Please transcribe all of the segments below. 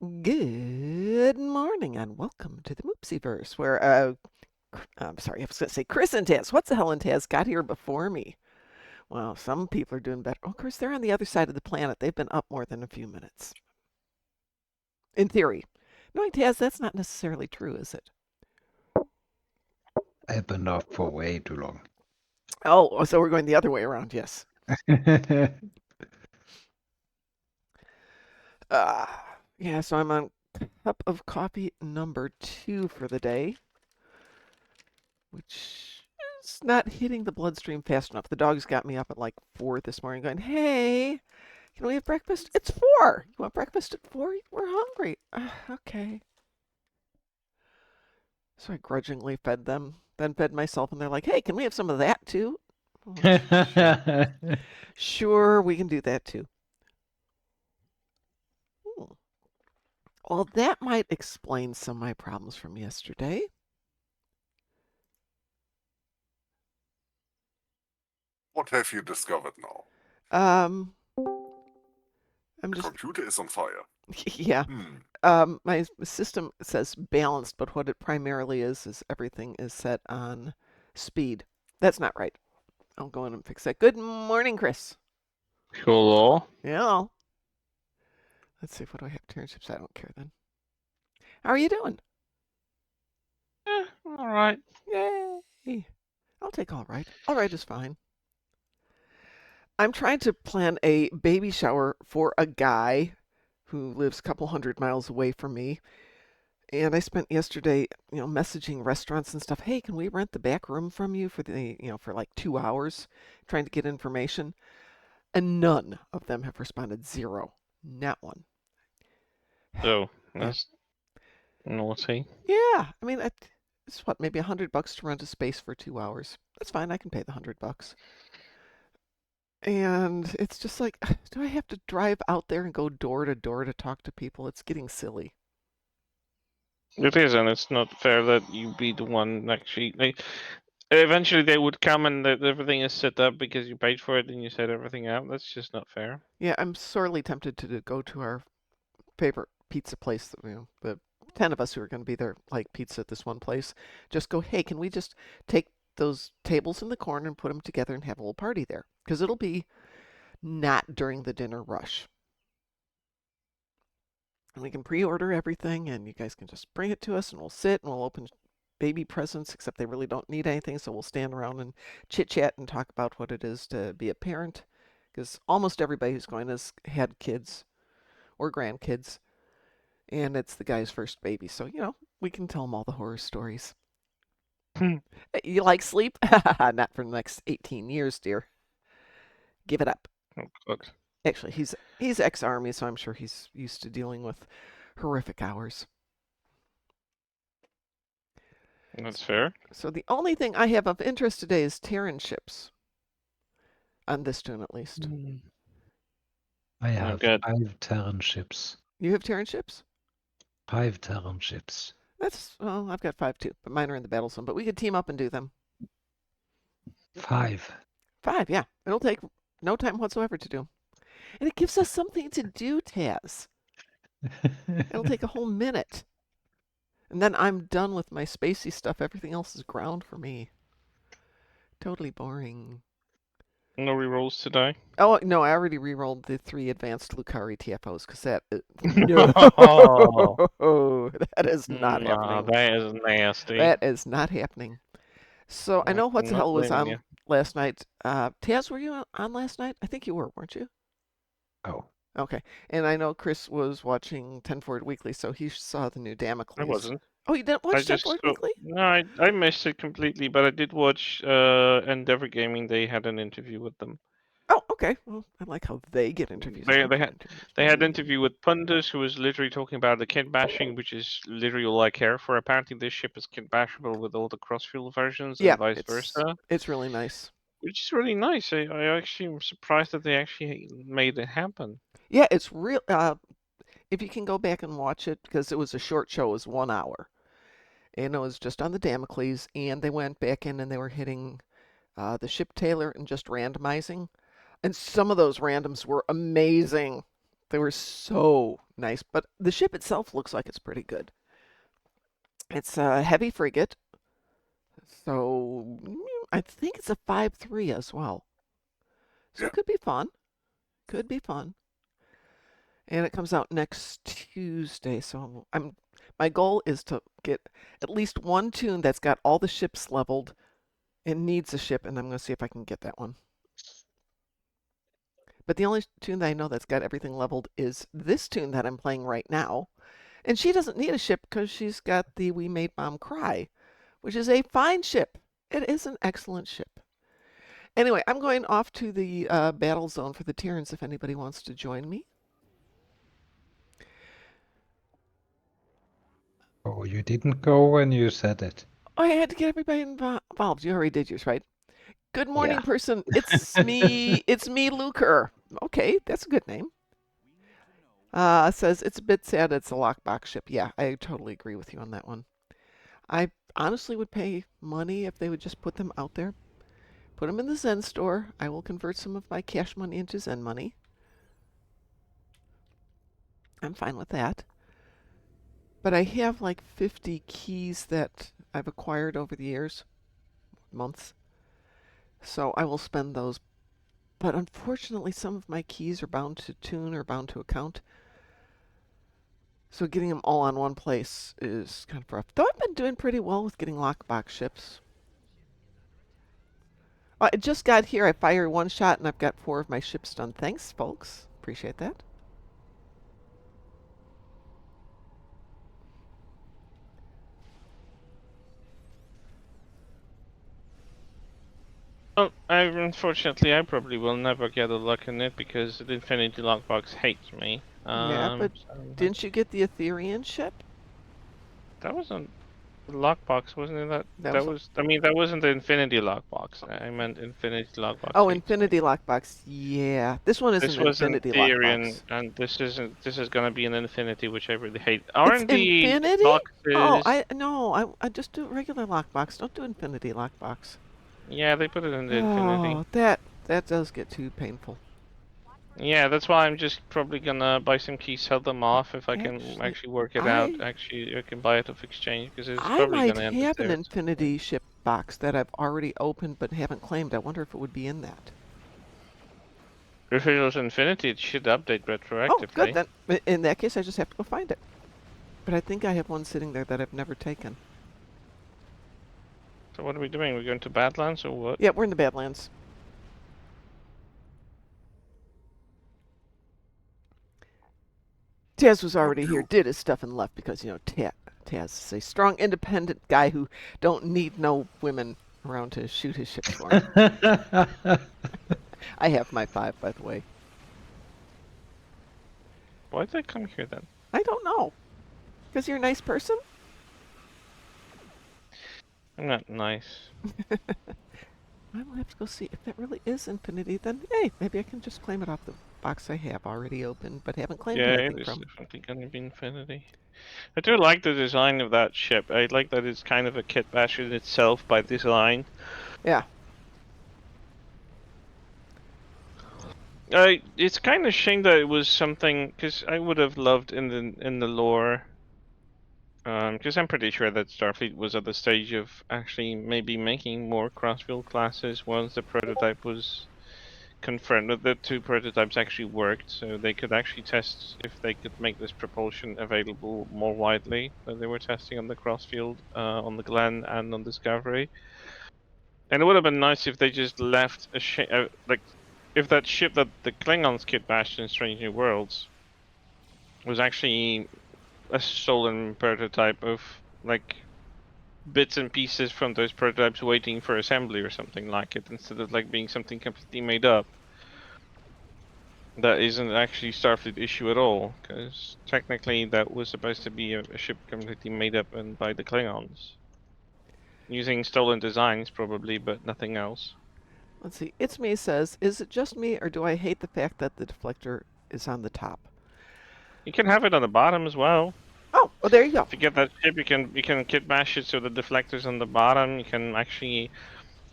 Good morning and welcome to the Moopsyverse, where, I'm sorry, I was going to say Chris and Taz. What the hell and Taz got here before me? Well, some people are doing better. Oh, of course, they're on the other side of the planet. They've been up more than a few minutes. In theory. Knowing Taz, that's not necessarily true, is it? I've been off for way too long. Oh, so we're going the other way around, yes. Uh, yeah, so I'm on cup of coffee number 2 for the day, which is not hitting the bloodstream fast enough. The dogs got me up at like 4 this morning going, hey, can we have breakfast? It's 4. You want breakfast at 4? We're hungry. Okay. So I grudgingly fed them, then fed myself, and they're like, hey, can we have some of that too? Oh, sure. Sure, we can do that too. Hmm. Well, that might explain some of my problems from yesterday. What have you discovered now? Um, I'm The just, computer is on fire. yeah. Hmm. My system says balanced, but what it primarily is everything is set on speed. That's not right. I'll go in and fix that. Good morning, Chris. Hello. Yeah. Let's see. What do I have? Turn chips. I don't care then. How are you doing? All right. Yay. I'll take all right. All right is fine. I'm trying to plan a baby shower for a guy who lives a couple hundred miles away from me. And I spent yesterday, messaging restaurants and stuff. Hey, can we rent the back room from you for like 2 hours, trying to get information? And none of them have responded. Zero. Not one. So Yeah. that's naughty. Yeah. I mean, it's what, maybe $100 to rent a space for 2 hours. That's fine. I can pay the $100. And it's just like, do I have to drive out there and go door to door to talk to people? It's getting silly. It is, and it's not fair that you be the one actually. Eventually, they would come and everything is set up because you paid for it and you set everything up. That's just not fair. Yeah, I'm sorely tempted to go to our favorite pizza place. The 10 of us who are going to be there like pizza at this one place. Just go, hey, can we just take those tables in the corner and put them together and have a little party there? Because it'll be not during the dinner rush. And we can pre-order everything, and you guys can just bring it to us, and we'll sit and we'll open baby presents, except they really don't need anything, so we'll stand around and chit chat and talk about what it is to be a parent. Because almost everybody who's going has had kids or grandkids, and it's the guy's first baby, so we can tell him all the horror stories. You like sleep? Not for the next 18 years, dear. Give it up. Oh God. Actually, he's ex-army, so I'm sure he's used to dealing with horrific hours. That's fair. So the only thing I have of interest today is Terran ships. On this tune, at least. I Oh, have good. 5 Terran ships. You have Terran ships? 5 Terran ships. Well, I've got 5 too, but mine are in the battle zone. But we could team up and do them. 5. 5, yeah. It'll take no time whatsoever to do. And it gives us something to do, Taz. It'll take a whole minute. And then I'm done with my spacey stuff. Everything else is ground for me. Totally boring. No rerolls today. Oh, no, I already re-rolled the 3 advanced Lucari TFOs because no, Oh, that is not no, happening. that is nasty. That is not happening. So I know what I'm the not hell was blaming you. on last night. Taz, were you on last night? I think you were, weren't you? Oh, Okay. And I know Chris was watching 10 Forward Weekly, so he saw the new I Damocles. wasn't. Oh, you didn't I watch 10 just Forward Weekly? no, I missed it completely, but I did watch Endeavor Gaming. They had an interview with them. Oh, okay. Well, I like how they get interviews. I They don't they get had interviews. they had an interview with Pundus, who was literally talking about the kit bashing, which is literally all I care for. Apparently, this ship is kit bashable with all the cross-fuel versions Yeah, and vice it's versa, it's really nice. which is really nice. I actually am surprised that they actually made it happen. Yeah, it's real. If you can go back and watch it, because it was a short show, it was 1 hour, and it was just on the Damocles, and they went back in and they were hitting the ship Taylor and just randomizing. And some of those randoms were amazing. They were so nice, but the ship itself looks like it's pretty good. It's a heavy frigate, so I think it's a 5.3 as well. So Yeah. it could be fun. Could be fun. And it comes out next Tuesday, so my goal is to get at least one tune that's got all the ships leveled and needs a ship, and I'm going to see if I can get that one. But the only tune that I know that's got everything leveled is this tune that I'm playing right now. And she doesn't need a ship because she's got the We Made Mom Cry, which is a fine ship. It is an excellent ship. Anyway, I'm going off to the battle zone for the Terrans if anybody wants to join me. Oh, you didn't go when you said it. Oh, I had to get everybody involved. You already did yours, right? Good morning, Yeah. person. It's me. It's me, Luker. Okay, that's a good name. Says it's a bit sad it's a lockbox ship. Yeah, I totally agree with you on that one. I honestly would pay money if they would just put them out there. Put them in the Zen store. I will convert some of my cash money into Zen money. I'm fine with that. But I have like 50 keys that I've acquired over the years, months. So I will spend those. But unfortunately, some of my keys are bound to tune or bound to account. So getting them all on one place is kind of rough. Though I've been doing pretty well with getting lockbox ships. I just got here. I fired one shot and I've got 4 of my ships done. Thanks, folks. Appreciate that. Well, unfortunately, I probably will never get a luck in it because the Infinity Lockbox hates me. Yeah, but So didn't you get the Etherean ship? that wasn't the lockbox, wasn't it? That That was was. I mean, that wasn't the Infinity Lockbox. I meant Infinity Lockbox. Oh, hates me. Infinity Lockbox. Yeah, this one isn't This was an Infinity Ethereum, Lockbox. and this isn't. This is gonna be an Infinity, which I really hate. It's Aren't the Infinity? boxes? Oh, I just do regular Lockbox. Don't do Infinity Lockbox. Yeah, they put it in the Infinity. Oh, that does get too painful. Yeah, that's why I'm just probably gonna buy some keys, sell them off if I can actually work it out. Actually, I can buy it off exchange because it's I probably might gonna end up have an there. Infinity ship box that I've already opened but haven't claimed. I wonder if it would be in that. If it was Infinity, it should update retroactively. Oh, good then. In that case, I just have to go find it. But I think I have one sitting there that I've never taken. So what are we doing? We're going to Badlands or what? Yeah, we're in the Badlands. Taz was already here, did his stuff and left because, you know, Taz is a strong, independent guy who don't need no women around to shoot his ships for him. I have my 5, by the way. Why did I come here then? I don't know. Because you're a nice person? I'm not nice. I will have to go see if that really is Infinity. Then, hey, maybe I can just claim it off the box I have already opened, but haven't claimed Yeah, anything it is from. definitely gonna be Infinity. I do like the design of that ship. I like that it's kind of a kit bash in itself by design. Yeah. It's kind of shame that it was something because I would have loved in the lore. Because I'm pretty sure that Starfleet was at the stage of actually maybe making more crossfield classes once the prototype was confirmed that the 2 prototypes actually worked, so they could actually test if they could make this propulsion available more widely than they were testing on the crossfield, on the Glen and on Discovery. And it would have been nice if they just left a like, if that ship that the Klingons kit bashed in Strange New Worlds was actually a stolen prototype of like bits and pieces from those prototypes waiting for assembly or something like it, instead of like being something completely made up. That isn't actually Starfleet issue at all, because technically that was supposed to be a ship completely made up and by the Klingons. Using stolen designs probably, but nothing else. Let's see. It's Me says, is it just me or do I hate the fact that the deflector is on the top? You can have it on the bottom as well. Oh, well, there you go. If you get that ship, you can kit bash it so the deflector's on the bottom. You can actually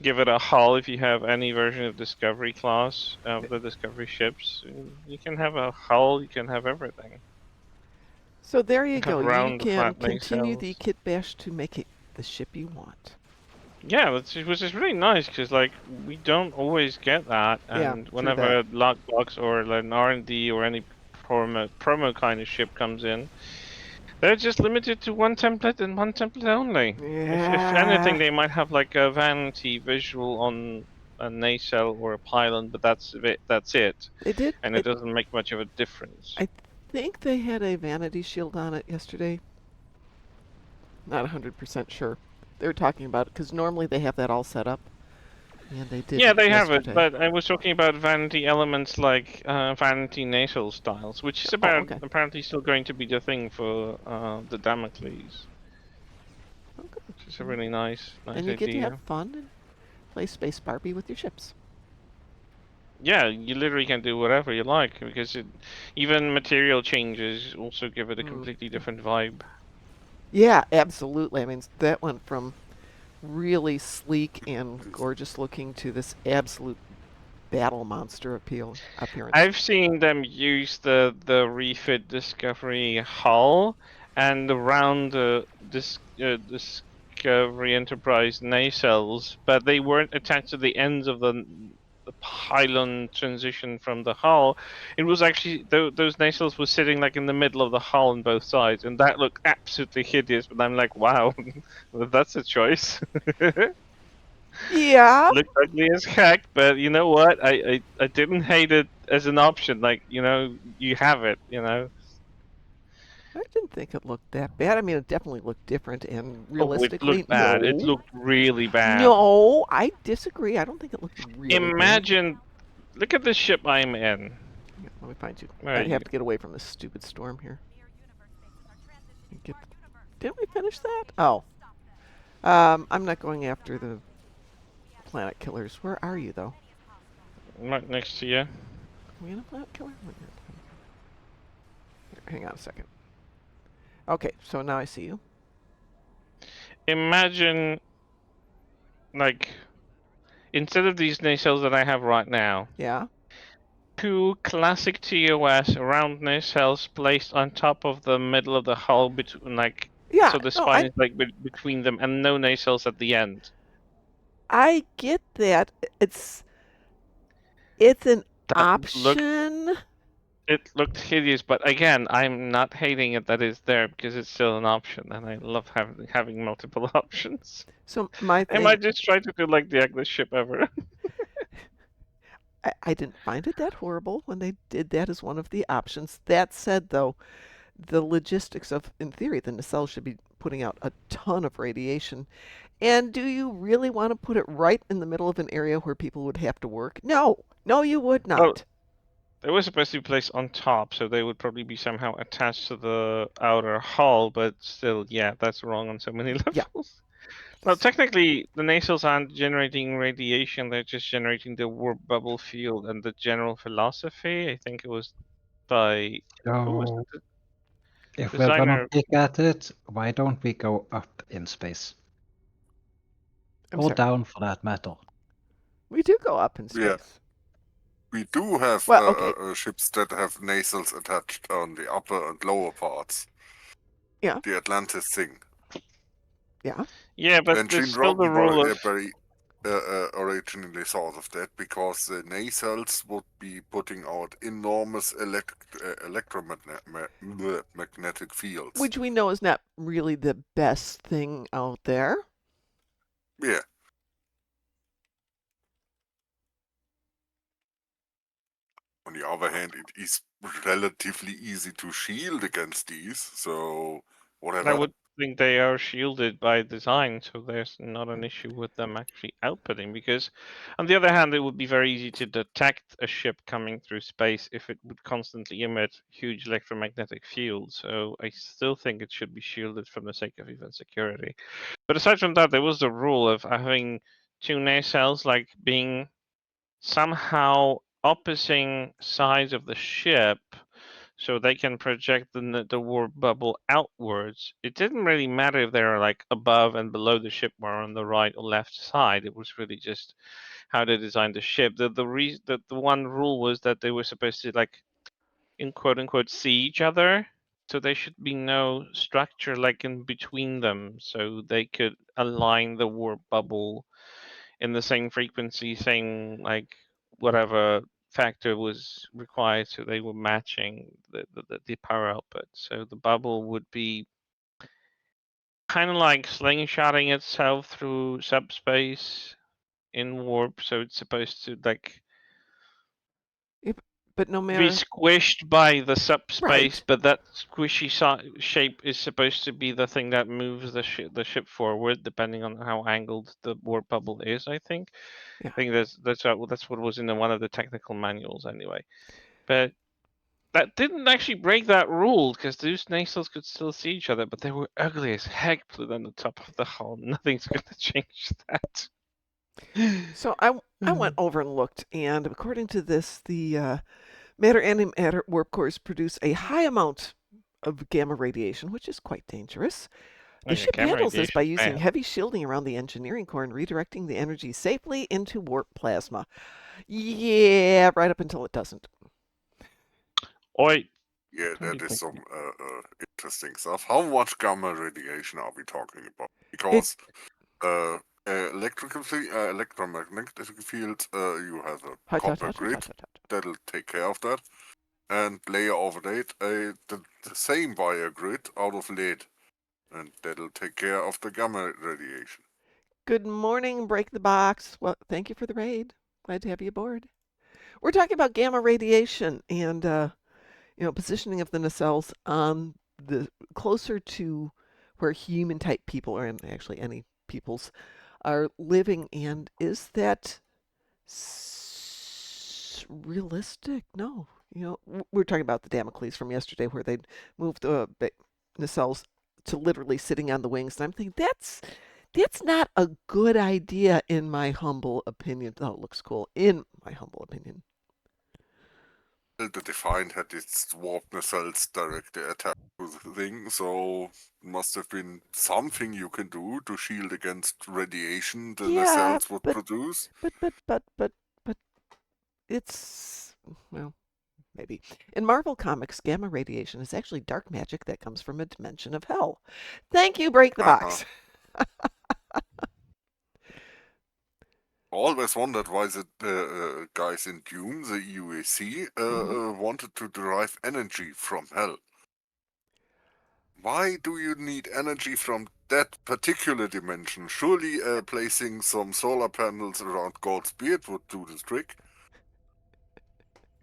give it a hull if you have any version of Discovery class of the Discovery ships. You can have a hull, you can have everything. So there you Have go. You round can flat continue the nacelles. kit bash to make it the ship you want. Yeah, which is really nice because like we don't always get that, Yeah, and true whenever that. a lockbox or an R&D or any promo kind of ship comes in, they're just limited to one template and one template only. If anything, Yeah, they might have like a vanity visual on a nacelle or a pylon, but that's it. That's it, they did. and it doesn't make much of a difference. I think they had a vanity shield on it yesterday. Not 100% sure. They were talking about it because normally they have that all set up, and they Yeah, didn't they have it, yesterday. but I was talking about vanity elements like vanity nacelle styles, which is Oh, about okay. apparently still going to be the thing for the Damocles, Okay. which is a really nice Then you get to have idea. fun and play Space Barbie with your ships. Yeah, you literally can do whatever you like because even material changes also give it a completely different vibe. Yeah, absolutely. I mean, that went from really sleek and gorgeous looking to this absolute battle monster appearance. I've seen them use the refit Discovery hull and around this Discovery Enterprise nacelles, but they weren't attached to the ends of the pylon transition from the hull. It was actually those nacelles were sitting like in the middle of the hull on both sides, and that looked absolutely hideous. But I'm like, wow, well, that's a choice. Yeah, Looked ugly as heck, but you know what? I didn't hate it as an option. Like, you have it, I didn't think it looked that bad. I mean, it definitely looked different, and Oh, it realistically, looked bad. It no. looked really bad. No, I disagree. I don't think it looked really bad. Imagine, look at the ship I'm in. Yeah, let me find you. Where are I you? have to get away from this stupid storm here. Get, didn't we finish that? Oh. I'm not going after the planet killers. Where are you, though? Right next to you. Are we in a planet killer? Here, hang on a second. Okay, so now I see you. Imagine, like, instead of these nacelles that I have right now, Yeah. two classic TOS round nacelles placed on top of the middle of the hull, between like, Yeah, so the no, spine is like between them, and no nacelles at the end. I get that. It's an That looked option. It looked hideous, but again, I'm not hating it that it's there because it's still an option, and I love having multiple options. So my I thing, might just try to do like the ugliest ship ever. I didn't find it that horrible when they did that as one of the options. That said, though, the logistics of, in theory, the nacelle should be putting out a ton of radiation. And do you really want to put it right in the middle of an area where people would have to work? No, no, you would Well, not. they were supposed to be placed on top, so they would probably be somehow attached to the outer hull, but still, yeah, that's wrong on so many Yeah. levels. Well, technically, the nacelles aren't generating radiation, they're just generating the warp bubble field and the general philosophy. I think it was by. Who was So, the if we're gonna designer? pick at it, why don't we go up in space? I'm Or sorry. down for that matter? We do go up in Yeah. space. We do have Well, okay. ships that have nacelles attached on the upper and lower parts. Yeah. The Atlantis thing. Yeah. Yeah, but And there's Gene still the Rodden rule of. originally thought of that because the nacelles would be putting out enormous electromagnetic fields. Which we know is not really the best thing out there. Yeah. On the other hand, it is relatively easy to shield against these, so I whatever. would think they are shielded by design, so there's not an issue with them actually outputting. Because, on the other hand, it would be very easy to detect a ship coming through space if it would constantly emit huge electromagnetic fields. So I still think it should be shielded from the sake of even security. But aside from that, there was the rule of having two nacelles like being somehow opposing sides of the ship so they can project the warp bubble outwards. It didn't really matter if they were like above and below the ship or on the right or left side. It was really just how they designed the ship. The one rule was that they were supposed to like in quote unquote see each other. So there should be no structure like in between them, so they could align the warp bubble in the same frequency, same like whatever factor was required, so they were matching the power output. So the bubble would be kind of like slingshotting itself through subspace in warp, so it's supposed to like Yep. But no be matter. squished by the subspace, Right. but that squishy shape is supposed to be the thing that moves the ship forward, depending on how angled the warp bubble is. I think. Yeah. I think that's what was in one of the technical manuals anyway. But that didn't actually break that rule because those nacelles could still see each other, but they were ugly as heck put on the top of the hull. Nothing's going to change that. So I went over and looked, and according to this, the matter antimatter warp cores produce a high amount of gamma radiation, which is quite dangerous. The Okay, ship gamma handles this by radiation using bad. heavy shielding around the engineering core and redirecting the energy safely into warp plasma. Yeah, right up until it doesn't. Oi, Yeah, don't that be is talking. some interesting stuff. How much gamma radiation are we talking about? It, Because electromagnetic field, you have a hut, hut, copper hut, hut, grid hut, hut, hut. that'll take care of that, and layer over that the same wire grid out of lead, and that'll take care of the gamma radiation. Good morning, Break the Box. Well, thank you for the raid. Glad to have you aboard. We're talking about gamma radiation and positioning of the nacelles on the closer to where human type people are, and actually any peoples are living. And is that realistic? No. We're talking about the Damocles from yesterday, where they'd moved the nacelles to literally sitting on the wings, and I'm thinking that's not a good idea, in my humble opinion. Though it looks cool, in my humble opinion. The Defiant had its warp nacelles directly attached to the thing, so must have been something you can do to shield against radiation the Yeah, nacelles would but produce. but it's, well, maybe. In Marvel Comics, gamma radiation is actually dark magic that comes from a dimension of hell. Thank you, Break the Uh-huh. Box. Always wondered why the guys in Dune, the UAC, wanted to derive energy from hell. Why do you need energy from that particular dimension? Surely placing some solar panels around God's beard would do the trick.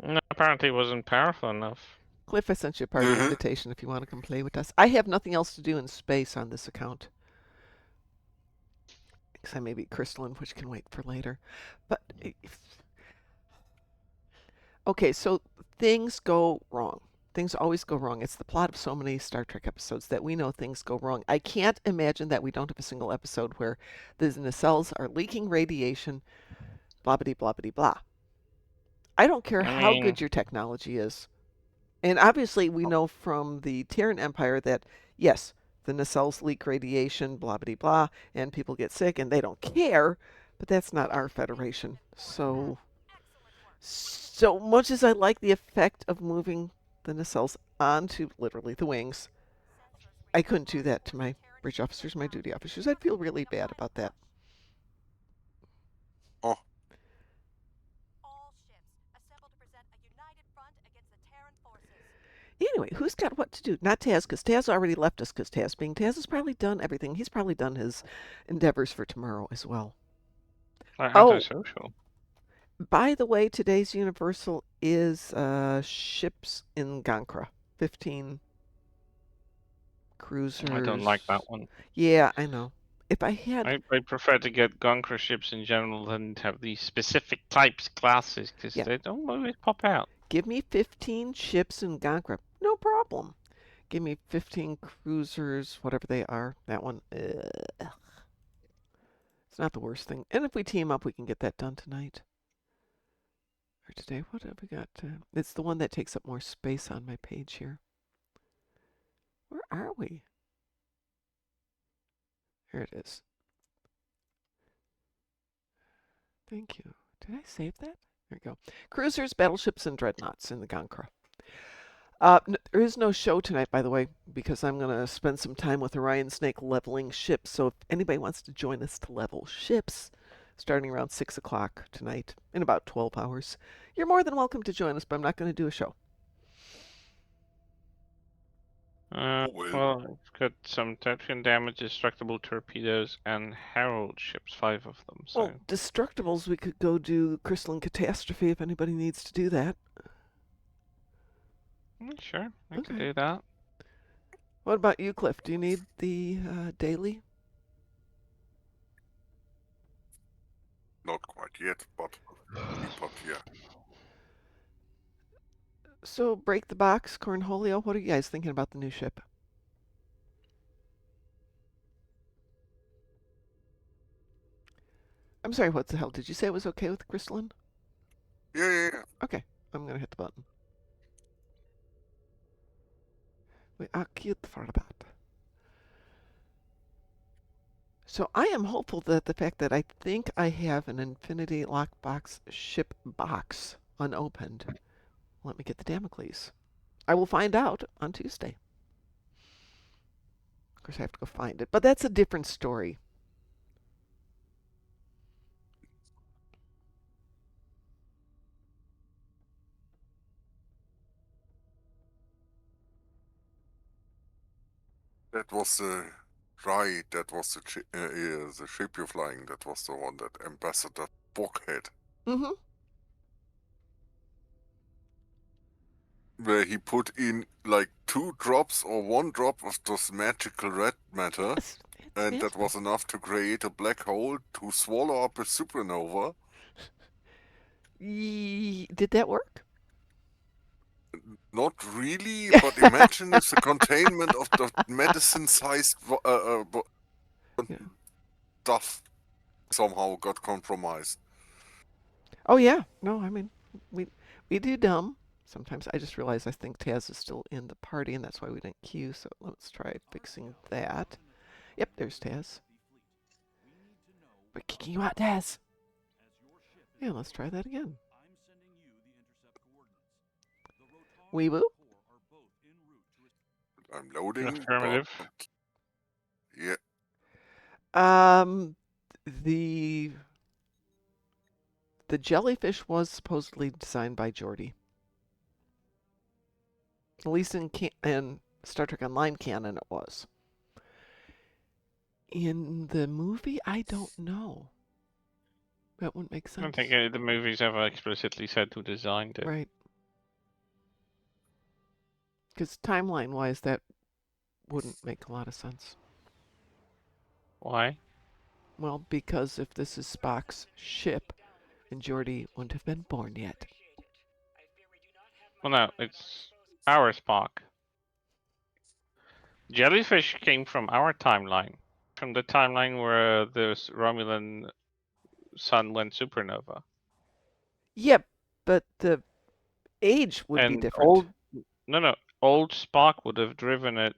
No, apparently it wasn't powerful enough. Cliff, I sent you a party invitation if you want to come play with us. I have nothing else to do in space on this account. Because I may be Crystalline, which can wait for later. But, okay, so things go wrong. Things always go wrong. It's the plot of so many Star Trek episodes that we know things go wrong. I can't imagine that we don't have a single episode where the nacelles are leaking radiation, blah, blah, blah, blah, blah. I don't care I how mean, good your technology is. And obviously, we know from the Terran Empire that, yes, the nacelles leak radiation, blah, blah, blah, and people get sick and they don't care, but that's not our Federation. So much as I like the effect of moving the nacelles onto literally the wings, I couldn't do that to my bridge officers, my duty officers. I'd feel really bad about that. Oh, Anyway, who's got what to do? Not Taz, because Taz already left us, because Taz has probably done everything. He's probably done his endeavors for tomorrow as well. Oh, antisocial. by the way, today's Universal is ships in Gankra. 15 cruisers. I don't like that one. Yeah, I know. If I had... I prefer to get Gonker ships in general than have these specific types classes because Yeah. they don't always pop out. Give me 15 ships in Gankra. No problem. Give me 15 cruisers, whatever they are. That one. Ugh. It's not the worst thing. And if we team up, we can get that done tonight. for today. What have we got? It's the one that takes up more space on my page here. Where are we? Here it is. Thank you. Did I save that? There we go. Cruisers, battleships, and dreadnoughts in the Gankra. There is no show tonight, by the way, because I'm going to spend some time with Orion Snake leveling ships. So if anybody wants to join us to level ships, starting around 6 o'clock tonight, in about 12 hours, you're more than welcome to join us, but I'm not going to do a show. Well, I've got some Tetran damage, destructible torpedoes, and Herald ships, 5 of them. So Well, destructibles, we could go do Crystalline Catastrophe if anybody needs to do that. Sure, I could Okay. do that. What about you, Cliff? Do you need the daily? Not quite yet, but yeah. So, Break the Box, Cornholio, what are you guys thinking about the new ship? I'm sorry, what the hell? Did you say it was okay with Crystalline? Yeah. Okay, I'm going to hit the button. We are cute for that. So I am hopeful that the fact that I think I have an Infinity Lockbox ship box unopened will let me get the Damocles. I will find out on Tuesday. Of course, I have to go find it, but that's a different story. That was the the ship you're flying. That was the one that Ambassador Spock had, Mm-hmm. where he put in like 2 drops or 1 drop of this magical red matter, and that was enough to create a black hole to swallow up a supernova. Did that work? Not really, but imagine if the containment of the medicine-sized stuff somehow got compromised. Oh yeah. No, I mean we do dumb. Sometimes I just realize I think Taz is still in the party, and that's why we didn't queue. So let's try fixing that. Yep, there's Taz. We're kicking you out, Taz. Yeah, let's try that again. Weeboo. I'm loading. Affirmative. But yeah. The jellyfish was supposedly designed by Geordi. At least in Star Trek Online canon it was. In the movie, I don't know. That wouldn't make I sense. don't think the movies ever explicitly said who designed it. Right. Because timeline-wise, that wouldn't make a lot of sense. Why? Well, because if this is Spock's ship, then Geordi wouldn't have been born yet. Well, no, it's our Spock. Jellyfish came from our timeline. From the timeline where the Romulan sun went supernova. Yep, but the age would be different. Old Spock would have driven it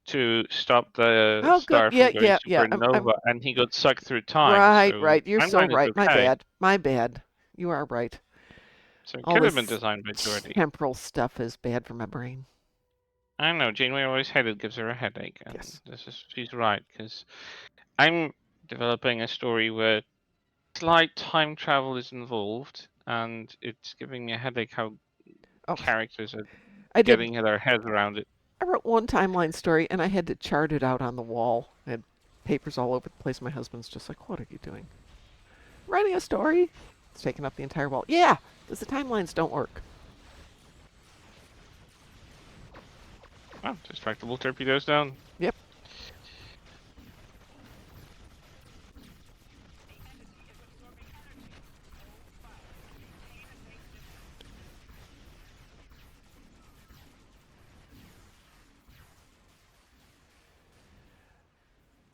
to stop the Oh, star good. from going Yeah. supernova, and he got sucked through time. Right. You're so timeline is right. okay. My bad. You are right. So it All could have been this designed by Geordi. temporal stuff is bad for my brain. I don't know. Janeway always said it gives her a headache, and Yes. she's right, because I'm developing a story where slight time travel is involved, and it's giving me a headache how characters are getting their heads around it. I wrote one timeline story, and I had to chart it out on the wall. I had papers all over the place. My husband's just like, what are you doing? Writing a story? It's taking up the entire wall. Yeah, because the timelines don't work. Oh, distractible torpedoes down. Yep.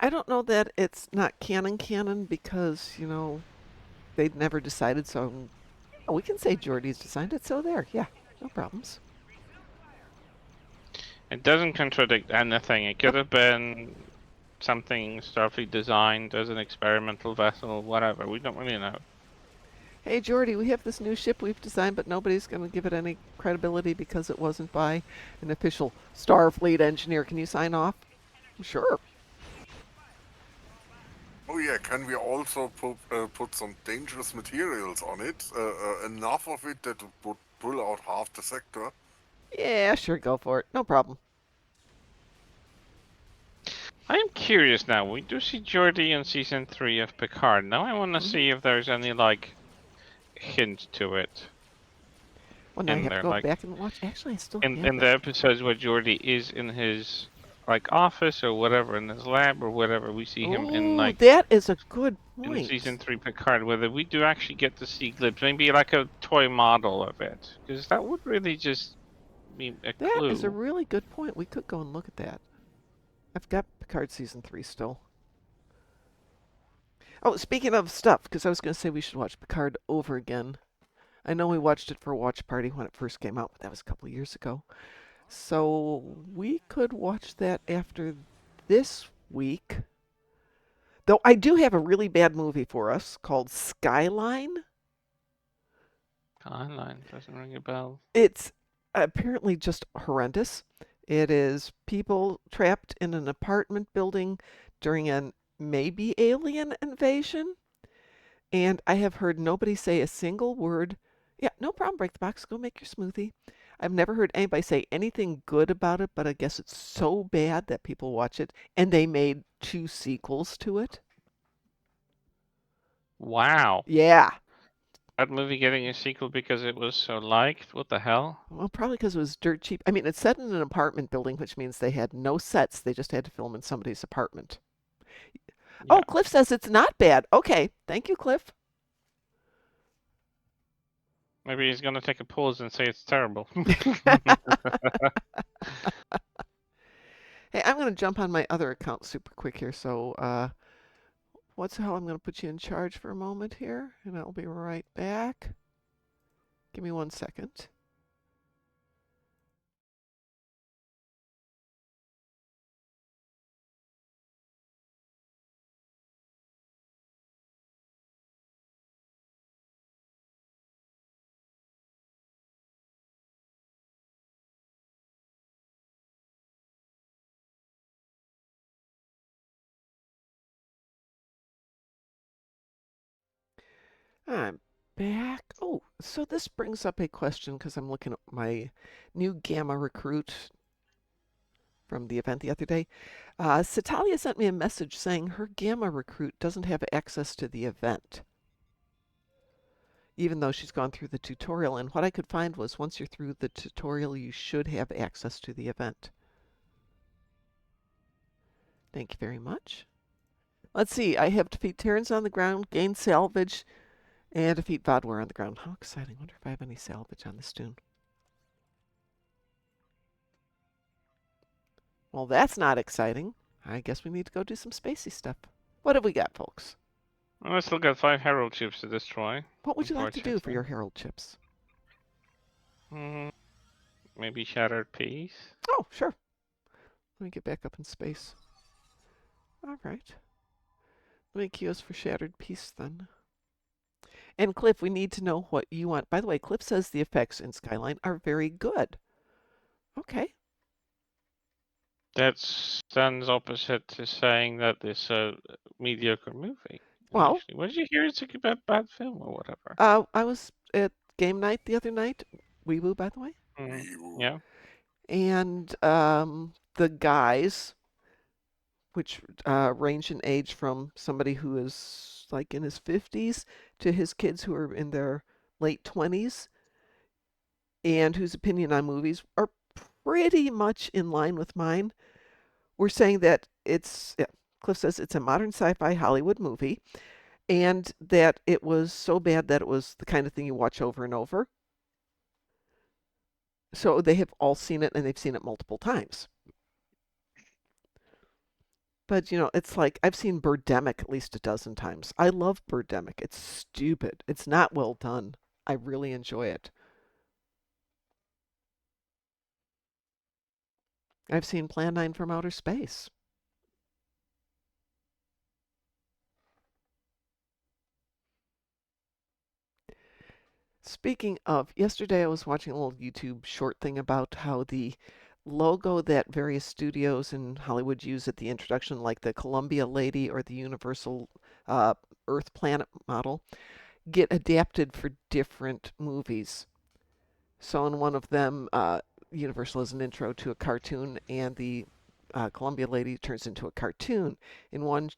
I don't know that it's not canon because, they'd never decided, so Oh, we can say Geordie's designed it, so there. Yeah, no problems. It doesn't contradict anything. It could Nope. have been something Starfleet designed as an experimental vessel, whatever. We don't really know. Hey, Geordie, we have this new ship we've designed, but nobody's going to give it any credibility because it wasn't by an official Starfleet engineer. Can you sign off? Sure. Oh yeah, can we also put some dangerous materials on it? Enough of it that would pull out half the sector? Yeah, sure, go for it. No problem. I'm curious now. We do see Geordi in season 3 of Picard. Now I want to see if there's any like hint to it Well, now I in have to there, go like back and watch. Actually, I still in have the it. episodes where Geordi is in his like office or whatever, in his lab or whatever. We see him in Oh, like that is a good in season point. 3 Picard. Whether we do actually get to see glimpse, maybe like a toy model of it, because that would really just be a That is a clue. really good point. We could go and look at that. I've got Picard season 3 still. Oh, speaking of stuff, because I was going to say we should watch Picard over again. I know we watched it for a watch party when it first came out, but that was a couple of years ago. So we could watch that after this week. Though I do have a really bad movie for us called Skyline. Online doesn't ring a bell. It's apparently just horrendous. It is people trapped in an apartment building during an maybe alien invasion. And I have heard nobody say a single word. Yeah, no problem, break the box, go make your smoothie. I've never heard anybody say anything good about it, but I guess it's so bad that people watch it. And they made 2 sequels to it. Wow. Yeah. That movie getting a sequel because it was so liked? What the hell? Well, probably because it was dirt cheap. I mean, it's set in an apartment building, which means they had no sets. They just had to film in somebody's apartment. Yeah. Oh, Cliff says it's not bad. Okay. Thank you, Cliff. Maybe he's gonna take a pause and say it's terrible. Hey, I'm going to jump on my other account super quick here. So, what's the hell? I'm going to put you in charge for a moment here, and I'll be right back. Give me 1 second. I'm back. Oh, so this brings up a question because I'm looking at my new Gamma recruit from the event the other day. Satalia sent me a message saying her Gamma recruit doesn't have access to the event, even though she's gone through the tutorial. And what I could find was once you're through the tutorial, you should have access to the event. Thank you very much. Let's see. I have defeat Terrans on the ground, gain salvage, and defeat Vodware on the ground. How exciting. Wonder if I have any salvage on this tune. Well, that's not exciting. I guess we need to go do some spacey stuff. What have we got, folks? Well, I still got 5 Herald chips to destroy. What would you like to do for Unfortunately. your Herald chips? Maybe Shattered Peace? Oh, sure. Let me get back up in space. All right. Let me queue us for Shattered Peace then. And Cliff, we need to know what you want. By the way, Cliff says the effects in Skyline are very good. Okay. That stands opposite to saying that it's a mediocre movie. Well, Actually, what did you hear? It's a bad film or whatever. I was at game night the other night. Wee woo, by the way. Yeah. And the guys, which range in age from somebody who is like in his 50s to his kids who are in their late 20s, and whose opinion on movies are pretty much in line with mine. We're saying that Cliff says it's a modern sci-fi Hollywood movie, and that it was so bad that it was the kind of thing you watch over and over. So they have all seen it, and they've seen it multiple times. But, it's like I've seen Birdemic at least a dozen times. I love Birdemic. It's stupid. It's not well done. I really enjoy it. I've seen Plan 9 from Outer Space. Speaking of, yesterday I was watching a little YouTube short thing about how the logo that various studios in Hollywood use at the introduction, like the Columbia Lady or the Universal uh, Earth Planet model, get adapted for different movies. So in one of them, Universal is an intro to a cartoon, and the Columbia Lady turns into a cartoon. In one,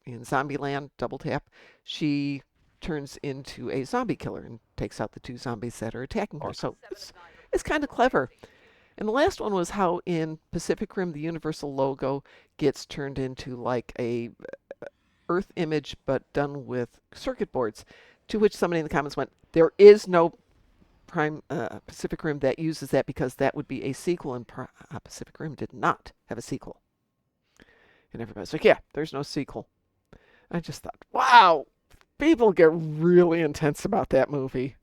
in Zombieland, Double Tap, she turns into a zombie killer and takes out the two zombies that are attacking her. So it's kind of clever. And the last one was how in Pacific Rim the Universal logo gets turned into like a Earth image but done with circuit boards. To which somebody in the comments went, "There is no Pacific Rim that uses that because that would be a sequel, and Pacific Rim did not have a sequel." And everybody's like, "Yeah, there's no sequel." I just thought, wow, people get really intense about that movie.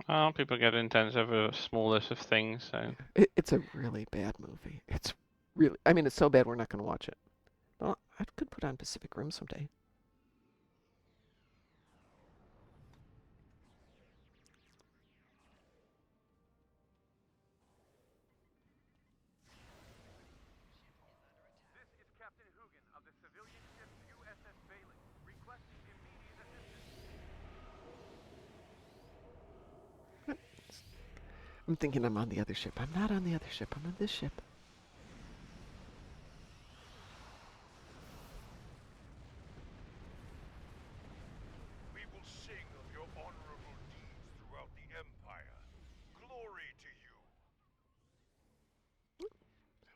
Well, people get intense over the smallest of things, so. It's a really bad movie. It's really, I mean, it's so bad we're not going to watch it. Well, I could put on Pacific Rim someday. I'm thinking I'm on the other ship. I'm not on the other ship. I'm on this ship. We will sing of your honorable deeds throughout the Empire. Glory to you.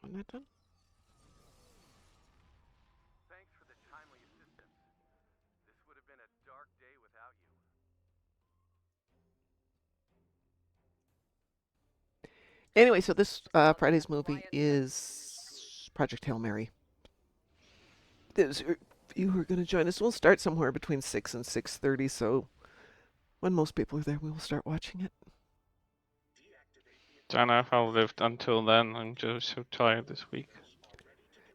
Am I not done? Thanks for the timely assistance. This would have been a dark day without you. Anyway, so this Friday's movie is Project Hail Mary. Those of you who are going to join us, we'll start somewhere between 6 and 6:30, so when most people are there, we will start watching it. Don't know if I'll live until then. I'm just so tired this week.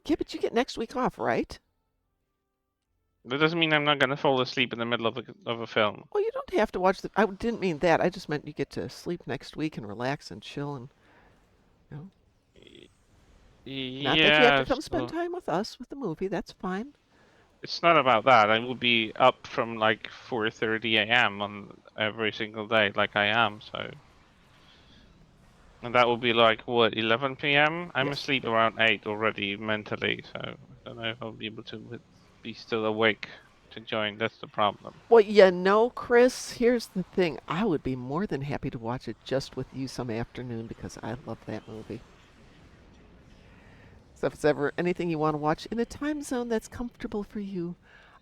Yeah, but you get next week off, right? That doesn't mean I'm not gonna fall asleep in the middle of a film. Well, you don't have to watch the... I didn't mean that. I just meant you get to sleep next week and relax and chill and, you know. Not that you have to Yeah, come spend so time with us with the movie. That's fine. it's not about that. I will be up from like 4:30 a.m. on every single day, like I am. So, and that will be like what 11 p.m. I'm Yes. asleep around 8 already mentally. So I don't know if I'll be able to be still awake to join. That's the problem. Well, you know, Chris, here's the thing. I would be more than happy to watch it just with you some afternoon because I love that movie. So if it's ever anything you want to watch in a time zone that's comfortable for you,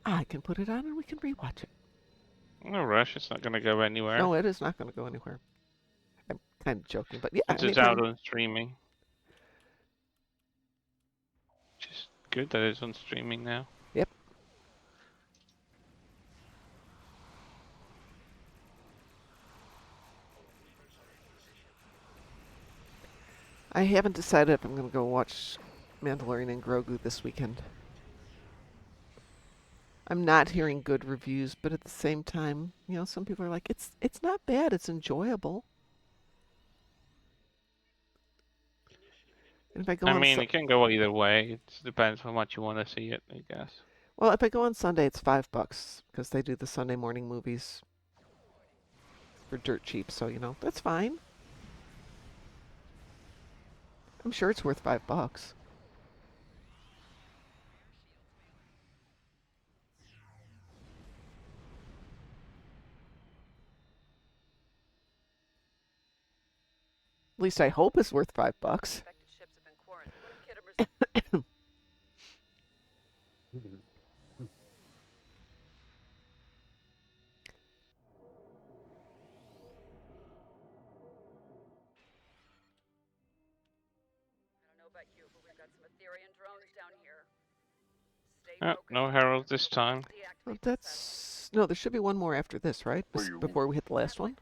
I can put it on and we can rewatch it. No rush. It's not gonna go anywhere. No, it is not going to go anywhere. I'm kind of joking, but yeah, Since it's anytime. out on streaming. Just good that it's on streaming now. Yep. I haven't decided if I'm going to go watch Mandalorian and Grogu this weekend. I'm not hearing good reviews, but at the same time, you know, some people are like, it's not bad, it's enjoyable. And if I go I on, mean, it can go either way. It depends how much you want to see it, I guess. well, if I go on Sunday, it's $5 because they do the Sunday morning movies for dirt cheap. So you know, that's fine. I'm sure it's worth $5. At least I hope it's worth $5. Oh, no Herald this time. Well, that's No, there should be one more after this, right? For you. Before we hit the last one?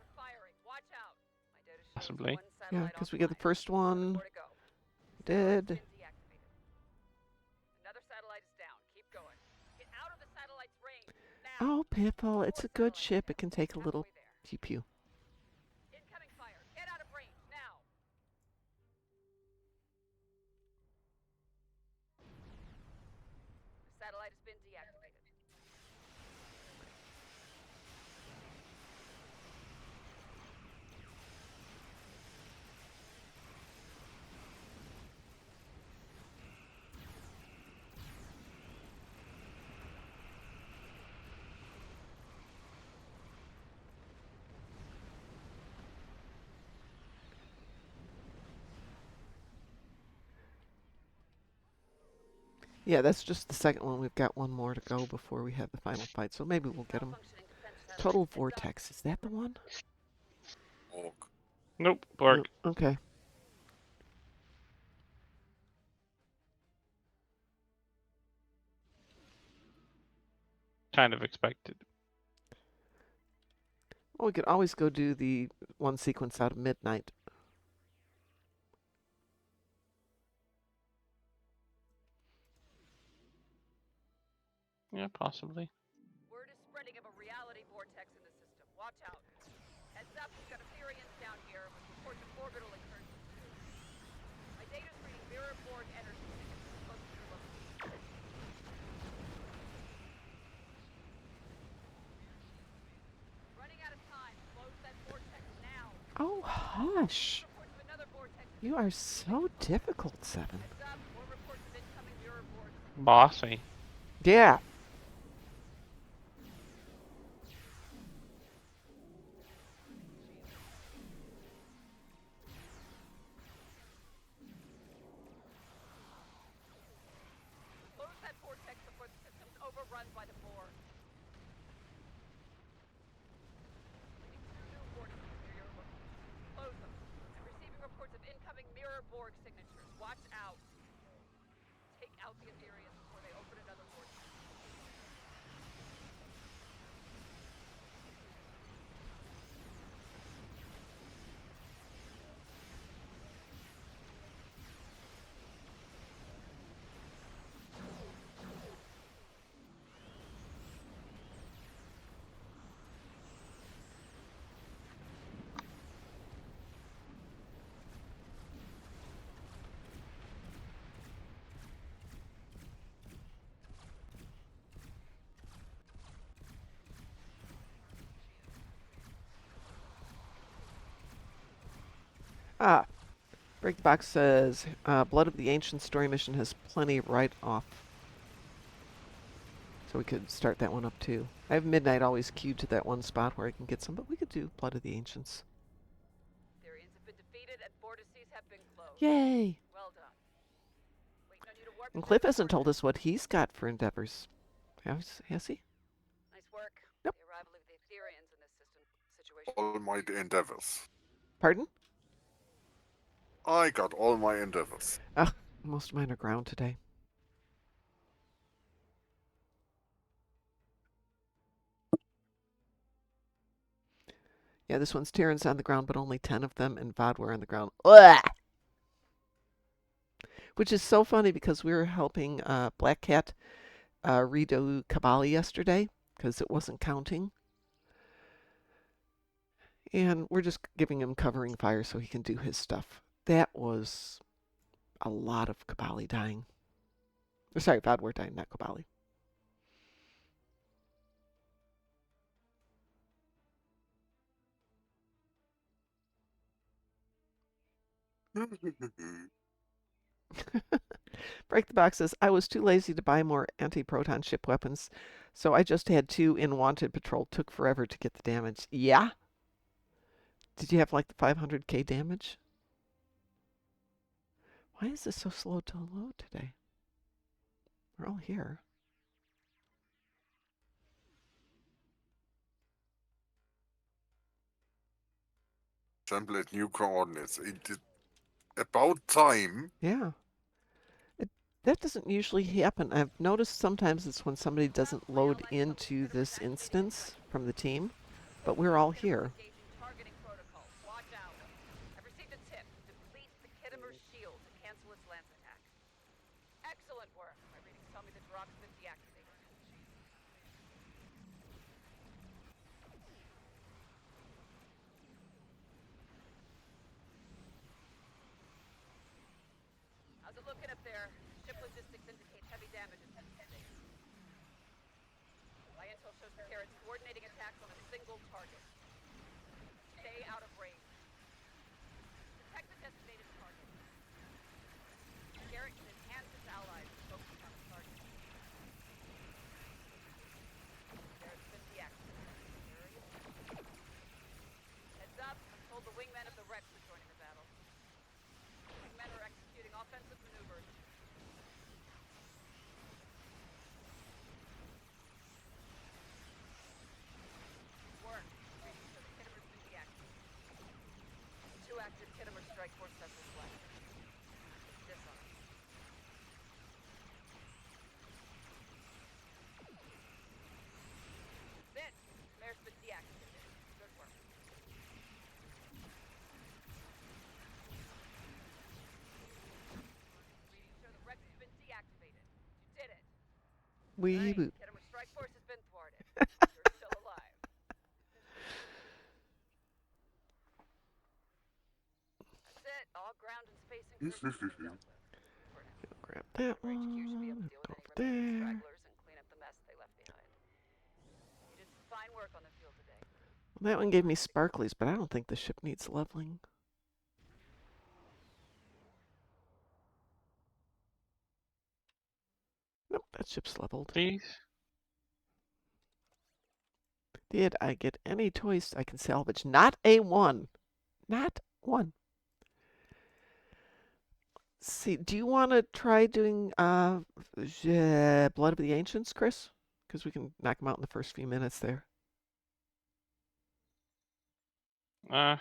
Possibly. Yeah, because we get the first one. Did. Another satellite is down. Keep going. Get out of the satellite's range. Now. Oh, Pipple, it's a good ship. It can take a little pew pew. Incoming fire. Get out of range now. The satellite has been deactivated. Yeah, that's just the second one. We've got one more to go before we have the final fight, so maybe we'll get him. Total Vortex, is that the one? Orc. Nope, Borg. No, okay. Kind of expected. Well, we could always go do the one sequence out of Midnight. Yeah, possibly. Word is spreading of a reality vortex in the system. Watch out. Heads up, we've got Ethereans down here with reports of orbital incursions too. My data's reading mirror Borg energy signatures close to your location. Running out of time. Close that vortex now. Oh, hush. Reports of another vortex. You are so difficult, Seven. Heads up, more reports of incoming mirror Borg. Bossy. Yeah. Close that vortex before the system's overrun by the Borg. Reading two new vortices near your location. Close them. I'm receiving reports of incoming mirror Borg signatures. Watch out. Take out the Ethereans before they open another vortex. Ah. Break the Box says, Blood of the Ancient story mission has plenty right off. So we could start that one up too. I have Midnight always queued to that one spot where I can get some, but we could do Blood of the Ancients. Ethereans have been defeated and vortices have been closed. Yay! Well done. Waiting on you to warp And into Cliff the hasn't told vortex. us what he's got for endeavors. Has he? Nice work. Yep. The arrival of the Ethereans in this situation. All my endeavors. Pardon? I got all my endeavors. Most of mine are ground today. Yeah, this one's Terran's on the ground, but only 10 of them, and Vodware on the ground. Ugh! Which is so funny because we were helping Black Cat redo Kabali yesterday because it wasn't counting. And we're just giving him covering fire so he can do his stuff. That was a lot of Kabali dying. Sorry, Vodware dying, not Kabali. Break the Box says, I was too lazy to buy more anti-proton ship weapons, so I just had 2 in Wanted Patrol. Took forever to get the damage. Yeah? Did you have like the 500k damage? Why is this so slow to load today? We're all here. Sample at new coordinates. It is about time. Yeah. That doesn't usually happen. I've noticed sometimes it's when somebody doesn't load into this instance from the team, but we're all here. Engaging targeting protocol. Watch out. I've received a tip. Deplete the Kittimer's shield to cancel its lance attack. Excellent work. My readings tell me the drop's been deactivated. How's it looking up there? Ship logistics indicate heavy damage in some states. My intel shows the Carrots coordinating attacks on a single target. Stay out of range. Detect the designated target. Garrett can enhance its allies to focus on the target. Garrett's been deactivated. Where are you? Heads up, I'm told the wingmen of the Rex are joining the battle. Wingmen are executing offensive maneuvers. Work. Reading show the Kittimer's been deactivated. 2 active Kittimer strike force vessels left. Disarm. That's it. Mare's been deactivated. Good work. Readings show the Rex has been deactivated. You did it. We Nice. boot. Kittimer strike force has been thwarted. You're still alive. That's it. All ground and space incursions are dealt with. For now. Grab that Our HQ should be able one. to deal Go with over any remaining there. stragglers and clean up the mess they left behind. You did some fine work on the field today. That one gave me sparklies, but I don't think the ship needs leveling. Nope, that ship's leveled. Please. Did I get any toys I can salvage? Not a one. Not one. See, do you want to try doing Blood of the Ancients, Chris? Because we can knock them out in the first few minutes there. I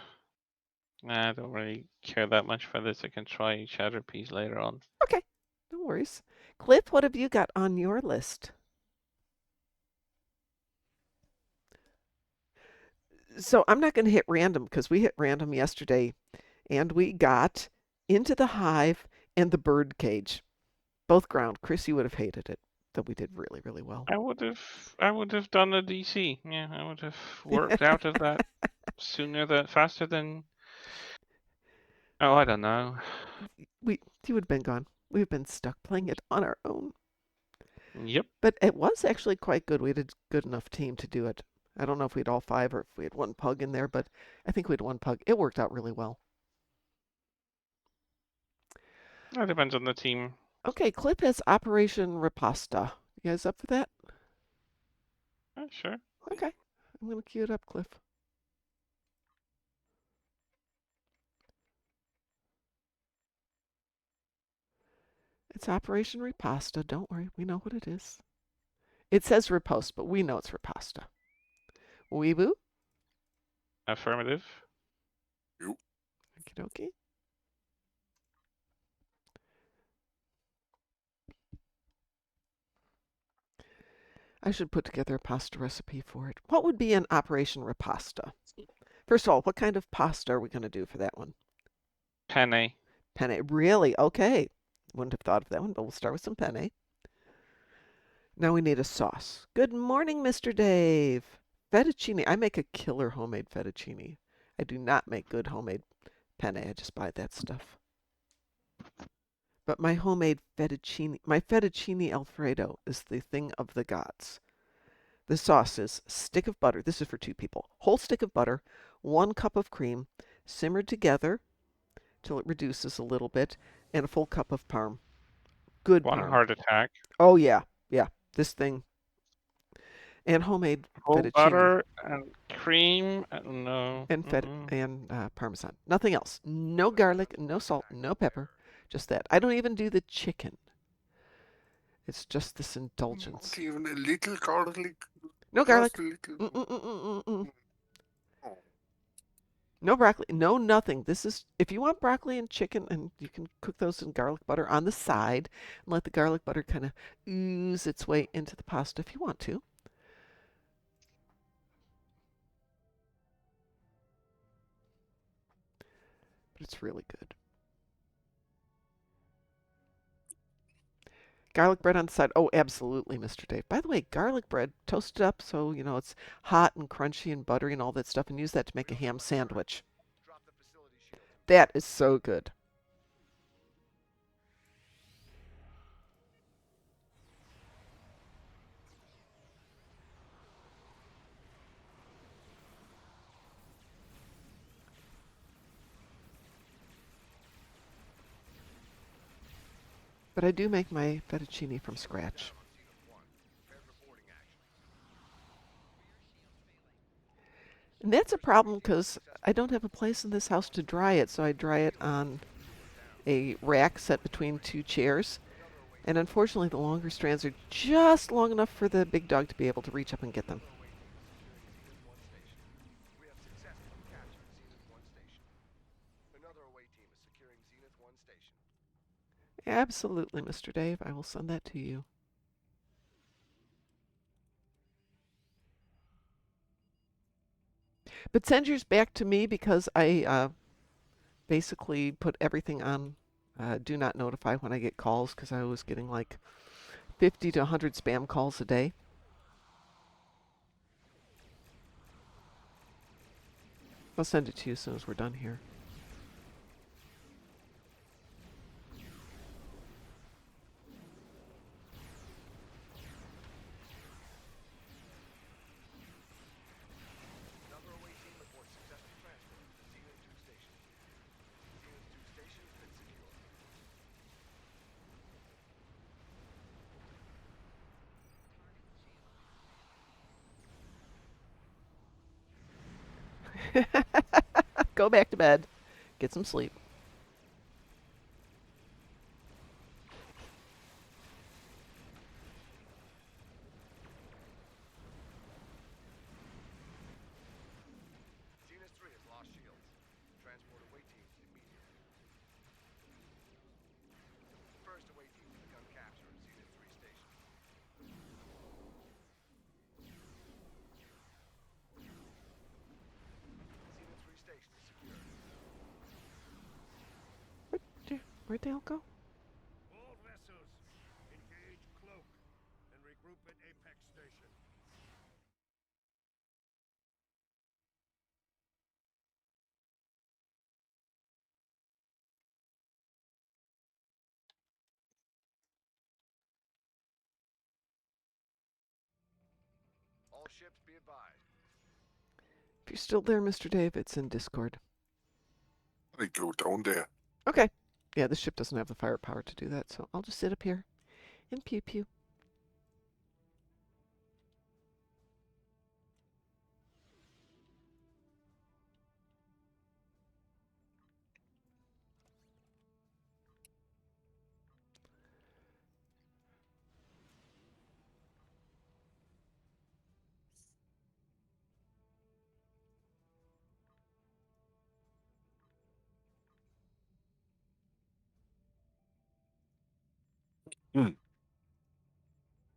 don't really care that much for this. I can try Shatterpiece later on. Okay, no worries. Cliff, what have you got on your list? So I'm not going to hit random because we hit random yesterday and we got Into the Hive and the Birdcage. Both ground. Chris, you would have hated it, though we did really, really well. I would have done a DC. Yeah, I would have worked out of that faster than. Oh, I don't know. You would have been gone. We've been stuck playing it on our own. Yep. But it was actually quite good. We had a good enough team to do it. I don't know if we had all 5 or if we had 1 pug in there, but I think we had 1 pug. It worked out really well. That depends on the team. Okay, Cliff has Operation Riposta. You guys up for that? Sure. Okay. I'm going to cue it up, Cliff. It's Operation Riposta. Don't worry. We know what it is. It says riposte, but we know it's riposta. Weeboo? Affirmative. You. Okie dokie. I should put together a pasta recipe for it. What would be an Operation Riposta? First of all, what kind of pasta are we going to do for that one? Penne. Penne. Really? Okay. Wouldn't have thought of that one, but we'll start with some penne. Now we need a sauce. Good morning, Mr. Dave. Fettuccine. I make a killer homemade fettuccine. I do not make good homemade penne. I just buy that stuff. But my homemade fettuccine Alfredo is the thing of the gods. The sauce is stick of butter. This is for 2 people. Whole stick of butter, 1 cup of cream, simmered together till it reduces a little bit, and a full cup of parm. Good One parm. heart attack. Oh yeah, yeah. This thing. And homemade Whole fettuccine. butter and cream. No. And Parmesan. Nothing else. No garlic, no salt, no pepper. Just that. I don't even do the chicken. It's just this indulgence. Not even a little garlic. No garlic. Just a little. Mm-mm-mm-mm-mm. Oh. No broccoli, no nothing. This is, if you want broccoli and chicken, and you can cook those in garlic butter on the side and let the garlic butter kind of ooze its way into the pasta if you want to. But it's really good. Garlic bread on the side. Oh, absolutely, Mr. Dave. By the way, garlic bread, toast it up so, you know, it's hot and crunchy and buttery and all that stuff, and use that to make a ham sandwich. Drop the facility shield. That is so good. But I do make my fettuccine from scratch. Prepared for boarding action. And that's a problem because I don't have a place in this house to dry it, so I dry it on a rack set between two chairs. And unfortunately, the longer strands are just long enough for the big dog to be able to reach up and get them. We have successfully captured Zenith 1 station. Another away team is securing Zenith 1 station. Absolutely, Mr. Dave. I will send that to you. But send yours back to me because I basically put everything on do not notify when I get calls because I was getting like 50 to 100 spam calls a day. I'll send it to you as soon as we're done here. Another away team reports successful transfer to Zenith 2 station. Zenith 2 station has been secured. Go back to bed. Get some sleep. Zenith 3 has lost shields. Transport away teams immediately. First away team has begun capture of Zenith 3 station. Zenith 3 station is secured. Where'd they all go? All vessels, engage cloak and regroup at Apex Station. All ships be advised. If you're still there, Mr. Dave, it's in Discord. I go down there. Okay. Yeah, this ship doesn't have the firepower to do that, so I'll just sit up here and pew pew.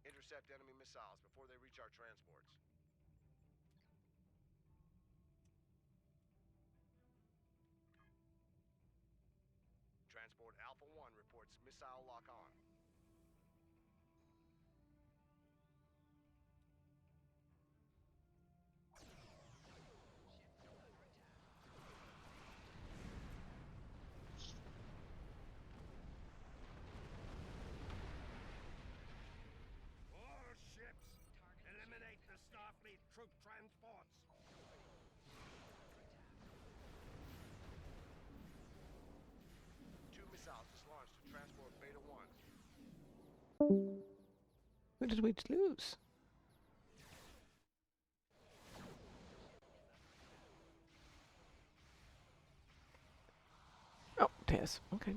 Intercept enemy missiles before they reach our transports. Transport Alpha 1 reports missile lock on. All ships, eliminate the Starfleet troop transports. Two missiles just launched to transport Beta 1. Who did we lose? Oh, Taz. Okay.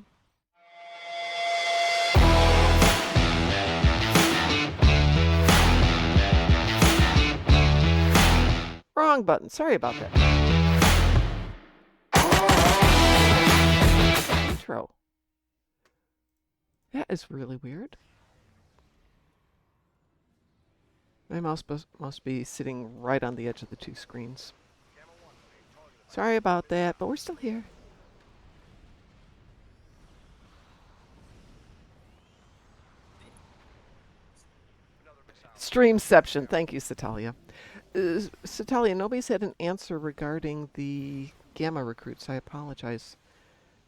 Wrong button. Sorry about that. That is really weird. My mouse must be sitting right on the edge of the two screens. Sorry about that, but we're still here. Streamception. Thank you, Satalia. Satalia, nobody's had an answer regarding the Gamma recruits. I apologize.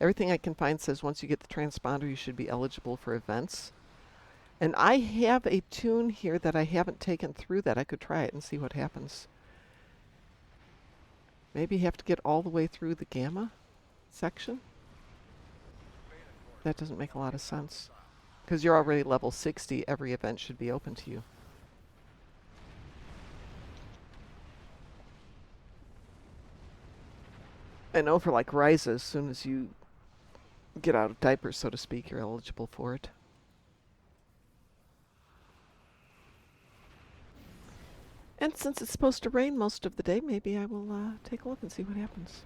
Everything I can find says once you get the transponder, you should be eligible for events. And I have a tune here that I haven't taken through that. I could try it and see what happens. Maybe you have to get all the way through the Gamma section? That doesn't make a lot of sense. Because you're already level 60, every event should be open to you. I know for like Ryza, as soon as you get out of diapers, so to speak, you're eligible for it. And since it's supposed to rain most of the day, maybe I will take a look and see what happens.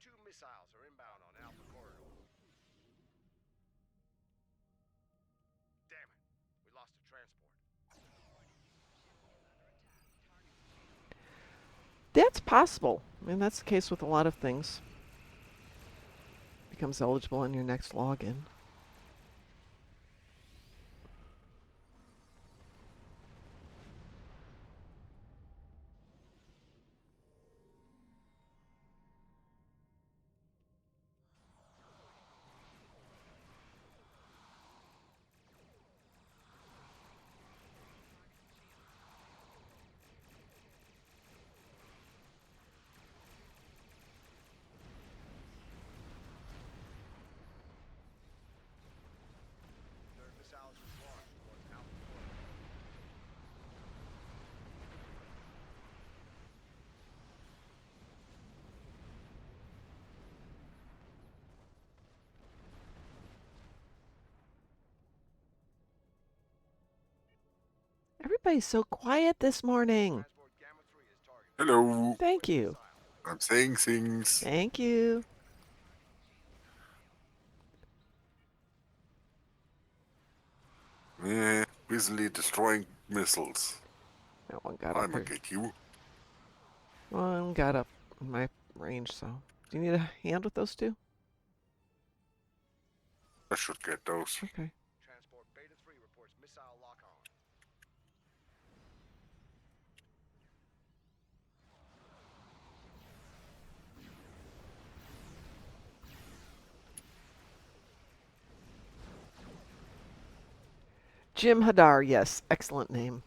Two missiles are inbound on Alpha Corridor. Damn it. We lost the transport. That's possible. I mean, that's the case with a lot of things. Becomes eligible on your next login. Third missiles was launched towards Alpha Corridor. Everybody's so quiet this morning. Transport Gamma 3 is targeted. Hello. Thank you. I'm saying things. Thank you. Busily destroying missiles. That one got I'ma up. get you. One got up in my range, so. Do you need a hand with those two? I should get those. Okay. Transport Beta 3 reports missile lock-on. Jim Hadar, yes. Excellent name.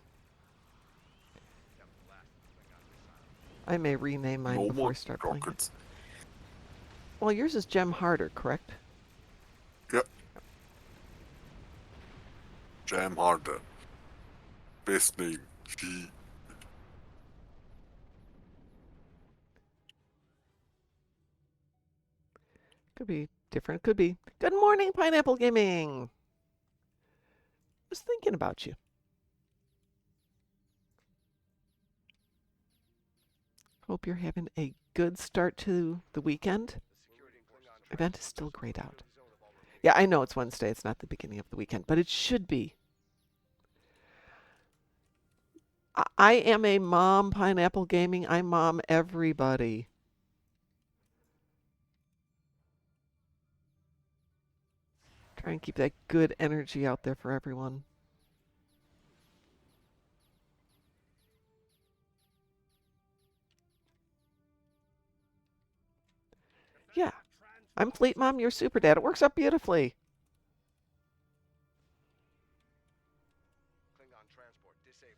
I may rename mine No before more I start playing it. rockets. Well, yours is Gem Harder, correct? Yep. Jam harder. Best name. Gee. Could be different. Could be. Good morning, Pineapple Gaming. Was thinking about you. Hope you're having a good start to the weekend. Event is still grayed out. Yeah, I know it's Wednesday. It's not the beginning of the weekend, but it should be. I am a mom, Pineapple Gaming. I mom everybody. Try and keep that good energy out there for everyone. Yeah. I'm Fleet Mom, you're Super Dad. It works out beautifully. Klingon transport disabled.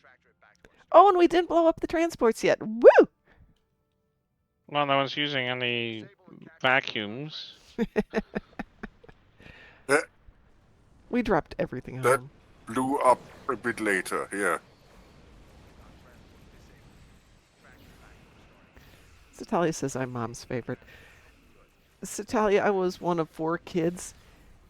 Tractor it back to our Oh, and we didn't blow up the transports yet. Woo! Well, no one's using any vacuums. We dropped everything on That- them. Blew up a bit later. Yeah. Satalia says I'm Mom's favorite. Satalia, I was one of 4 kids,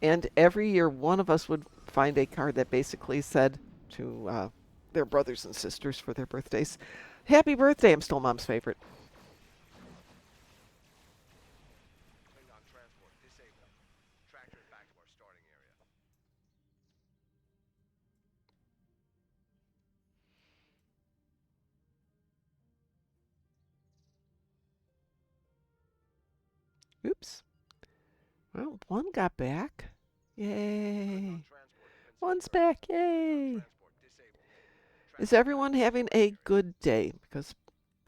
and every year one of us would find a card that basically said to their brothers and sisters for their birthdays. Happy birthday! I'm still Mom's favorite. Klingon transport disabled. Tractor it back to our starting area. Oops. Well, one got back. Yay! One's back. Yay! Is everyone having a good day? Because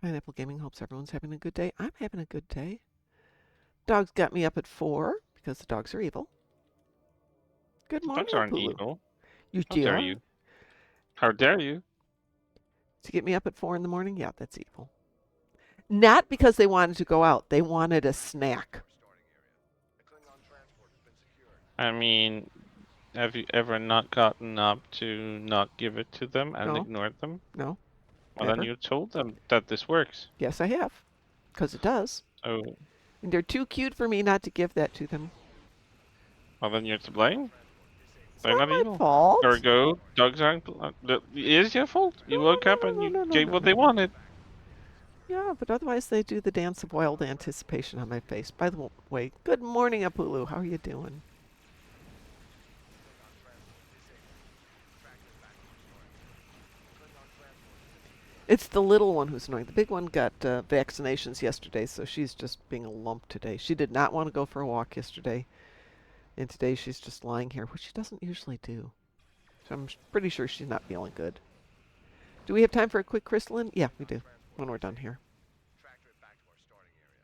Pineapple Gaming hopes everyone's having a good day. I'm having a good day. Dogs got me up at 4 because the dogs are evil. Good morning, Dogs aren't Apulu. evil. You How do? dare you? How dare you? To get me up at 4 in the morning? Yeah, that's evil. Not because they wanted to go out. They wanted a snack. I mean, have you ever not gotten up to not give it to them and No. ignored them? No. Well, Never. then you told them that this works. Yes, I have. Because it does. So, And they're too cute for me not to give that to them. well, then you're to blame. It's They're not not my evil. fault. There we go. Dogs aren't. It is your fault. You No, woke no, up no, and no, you no, no, gave no, what no. they wanted. Yeah, but otherwise they do the dance of wild anticipation on my face. By the way, good morning, Apulu. How are you doing? It's the little one who's annoying. The big one got vaccinations yesterday, so she's just being a lump today. She did not want to go for a walk yesterday, and today she's just lying here, which she doesn't usually do. So I'm pretty sure she's not feeling good. Do we have time for a quick crystalline? Yeah, we do, when we're done here. Tractor it back to our starting area.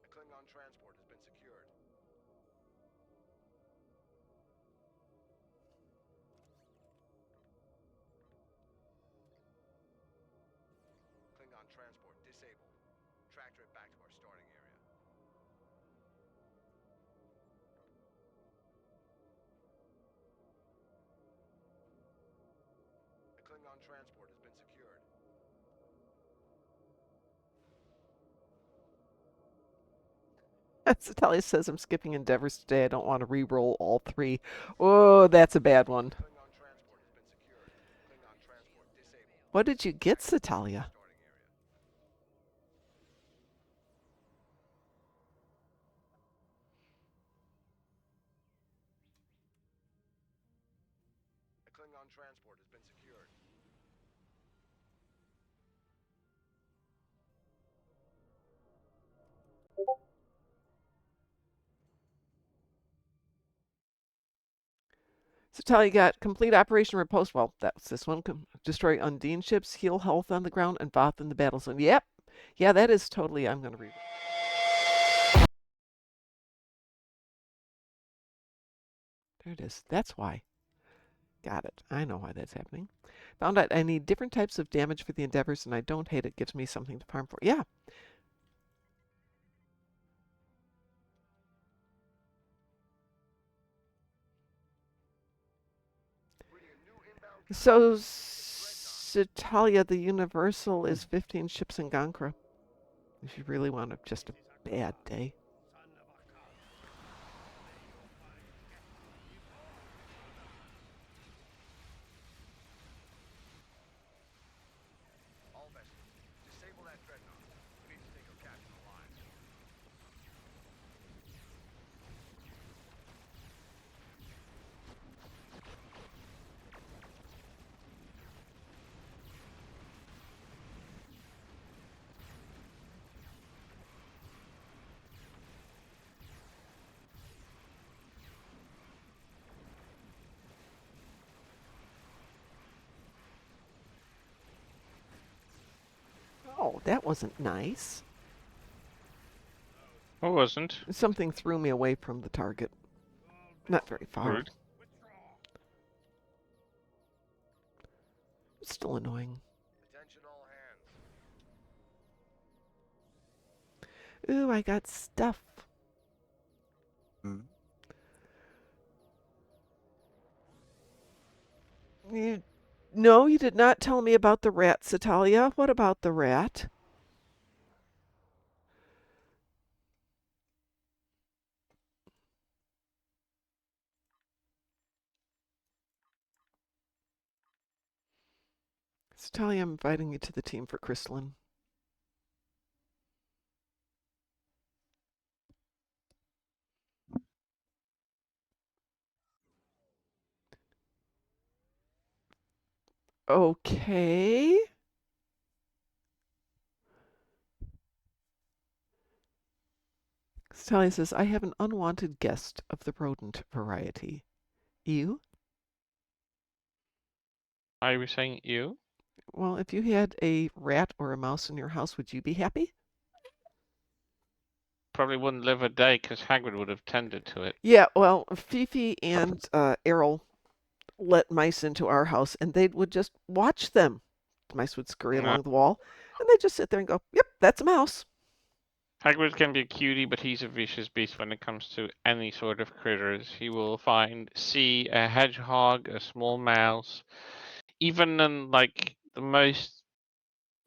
The Klingon transport has been secured. Klingon transport disabled. Tractor it back to our starting area. The Klingon transport has been secured. Satalia says I'm skipping endeavors today. I don't want to re-roll all 3. Oh, that's a bad one. Klingon transport has been secured. Klingon transport disabled. What did you get, Satalia? Starting area. The Klingon transport has been secured. Satalia got complete operation riposte. Well, that's this one. Destroy Undine ships, heal health on the ground, and Voth in the battle zone. Yep. Yeah, that is totally. I'm going to read. There it is. That's why. Got it. I know why that's happening. Found out I need different types of damage for the endeavors, and I don't hate it. Gives me something to farm for. Yeah. So, Satalia, the Universal is 15 ships in Gankra. If you really want just a bad day. All vessels, disable that dreadnought. We need to take our captain alive. Oh, that wasn't nice. It wasn't. Something threw me away from the target. Not very far. Rude. Still annoying. Attention all hands. Ooh, I got stuff. Hmm. No, you did not tell me about the rat, Satalia. What about the rat? So Talia, I'm inviting you to the team for Crystalline. Okay. Talia says, I have an unwanted guest of the rodent variety. You? I was saying you. Well, if you had a rat or a mouse in your house, would you be happy? Probably wouldn't live a day because Hagrid would have tended to it. Yeah, well, Fifi and Errol let mice into our house, and they would just watch them. The mice would scurry No. along the wall, and they'd just sit there and go, yep, that's a mouse. Hagrid can be a cutie, but he's a vicious beast when it comes to any sort of critters. He will see a hedgehog, a small mouse, even in like the most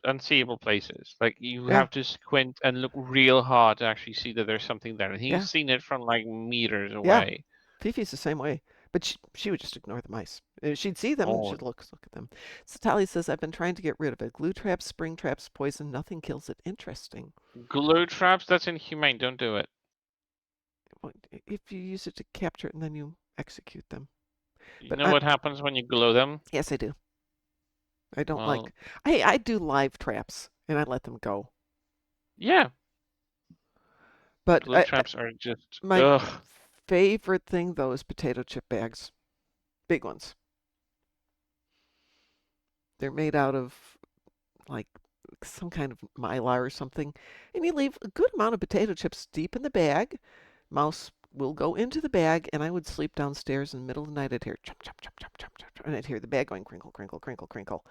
unseeable places. Like you Yeah, have to squint and look real hard to actually see that there's something there. And he's yeah, seen it from like meters yeah. away. Fifi's the same way, but she would just ignore the mice. She'd see them and Oh, she'd look at them. So Tally says, I've been trying to get rid of it. Glue traps, spring traps, poison, nothing kills it. Interesting. glue traps? That's inhumane. Don't do it. Well, if you use it to capture it and then you execute them. You But know what happens when you glue them? yes, I do. I don't Well, like. I do live traps and I let them go. yeah. But Glue traps are just my ugh. favorite thing though is potato chip bags, big ones. They're made out of like some kind of mylar or something, and you leave a good amount of potato chips deep in the bag. Mouse will go into the bag, and I would sleep downstairs in the middle of the night. I'd hear chomp, chomp, chomp, chomp, chomp, chomp, and I'd hear the bag going crinkle, crinkle, crinkle, crinkle.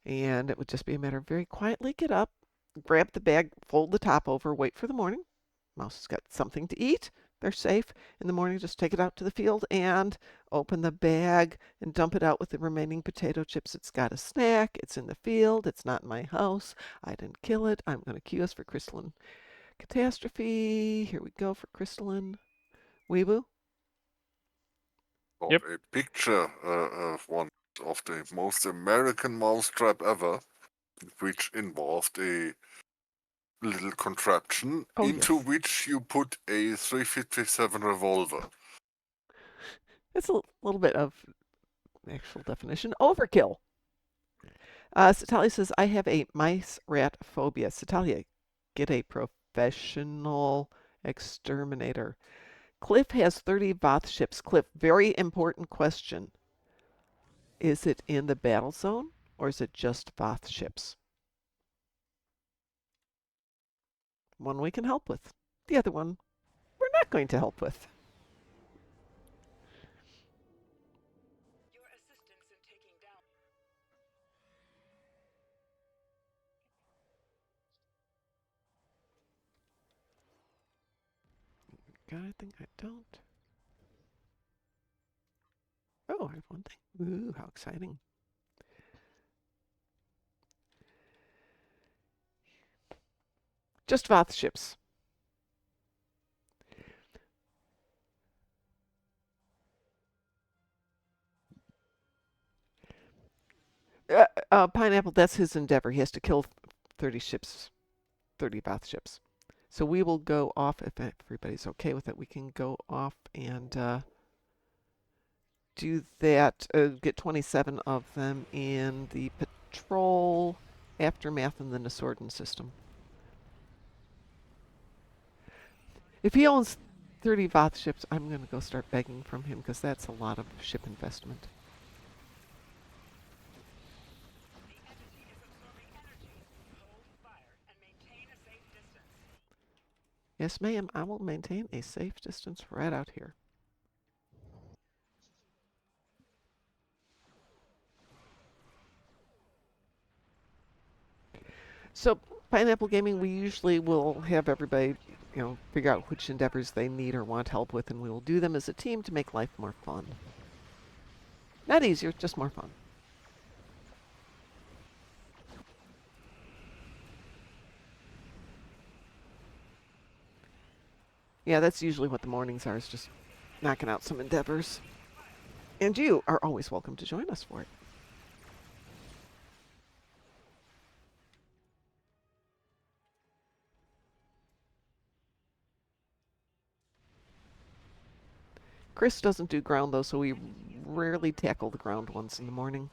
And it would just be a matter of very quietly get up, grab the bag, fold the top over, wait for the morning. Mouse has got something to eat. They're safe. In the morning, just take it out to the field and open the bag and dump it out with the remaining potato chips. It's got a snack. It's in the field. It's not in my house. I didn't kill it. I'm going to cue us for Crystalline Catastrophe. Here we go for Crystalline. Weeboo? Got Yep. a picture of one of the most American mousetrap ever, which involved a little contraption Oh, into yes. which you put a 357 revolver. It's a little bit of actual definition. Overkill. Satalia says, I have a mice rat phobia. Satalia, get a professional exterminator. Cliff has 30 Voth ships. Cliff, very important question. Is it in the battle zone or is it just Voth ships? One we can help with. The other one we're not going to help with. Your assistance in taking down. God, I think I don't. Oh, I have one thing. Ooh, how exciting. Just Voth ships. Pineapple, that's his endeavor. He has to kill 30 ships, 30 Voth ships. So we will go off, if everybody's okay with it, we can go off and do that, get 27 of them in the patrol, aftermath, and the Nasorden system. If he owns 30 Voth ships, I'm going to go start begging from him because that's a lot of ship investment. The entity is absorbing energy. Hold fire and maintain a safe distance. Yes, ma'am, I will maintain a safe distance right out here. So, Pineapple Gaming, we usually will have everybody, figure out which endeavors they need or want help with, and we will do them as a team to make life more fun. Not easier, just more fun. Yeah, that's usually what the mornings are, is just knocking out some endeavors. And you are always welcome to join us for it. Chris doesn't do ground, though, so we rarely tackle the ground ones in the morning.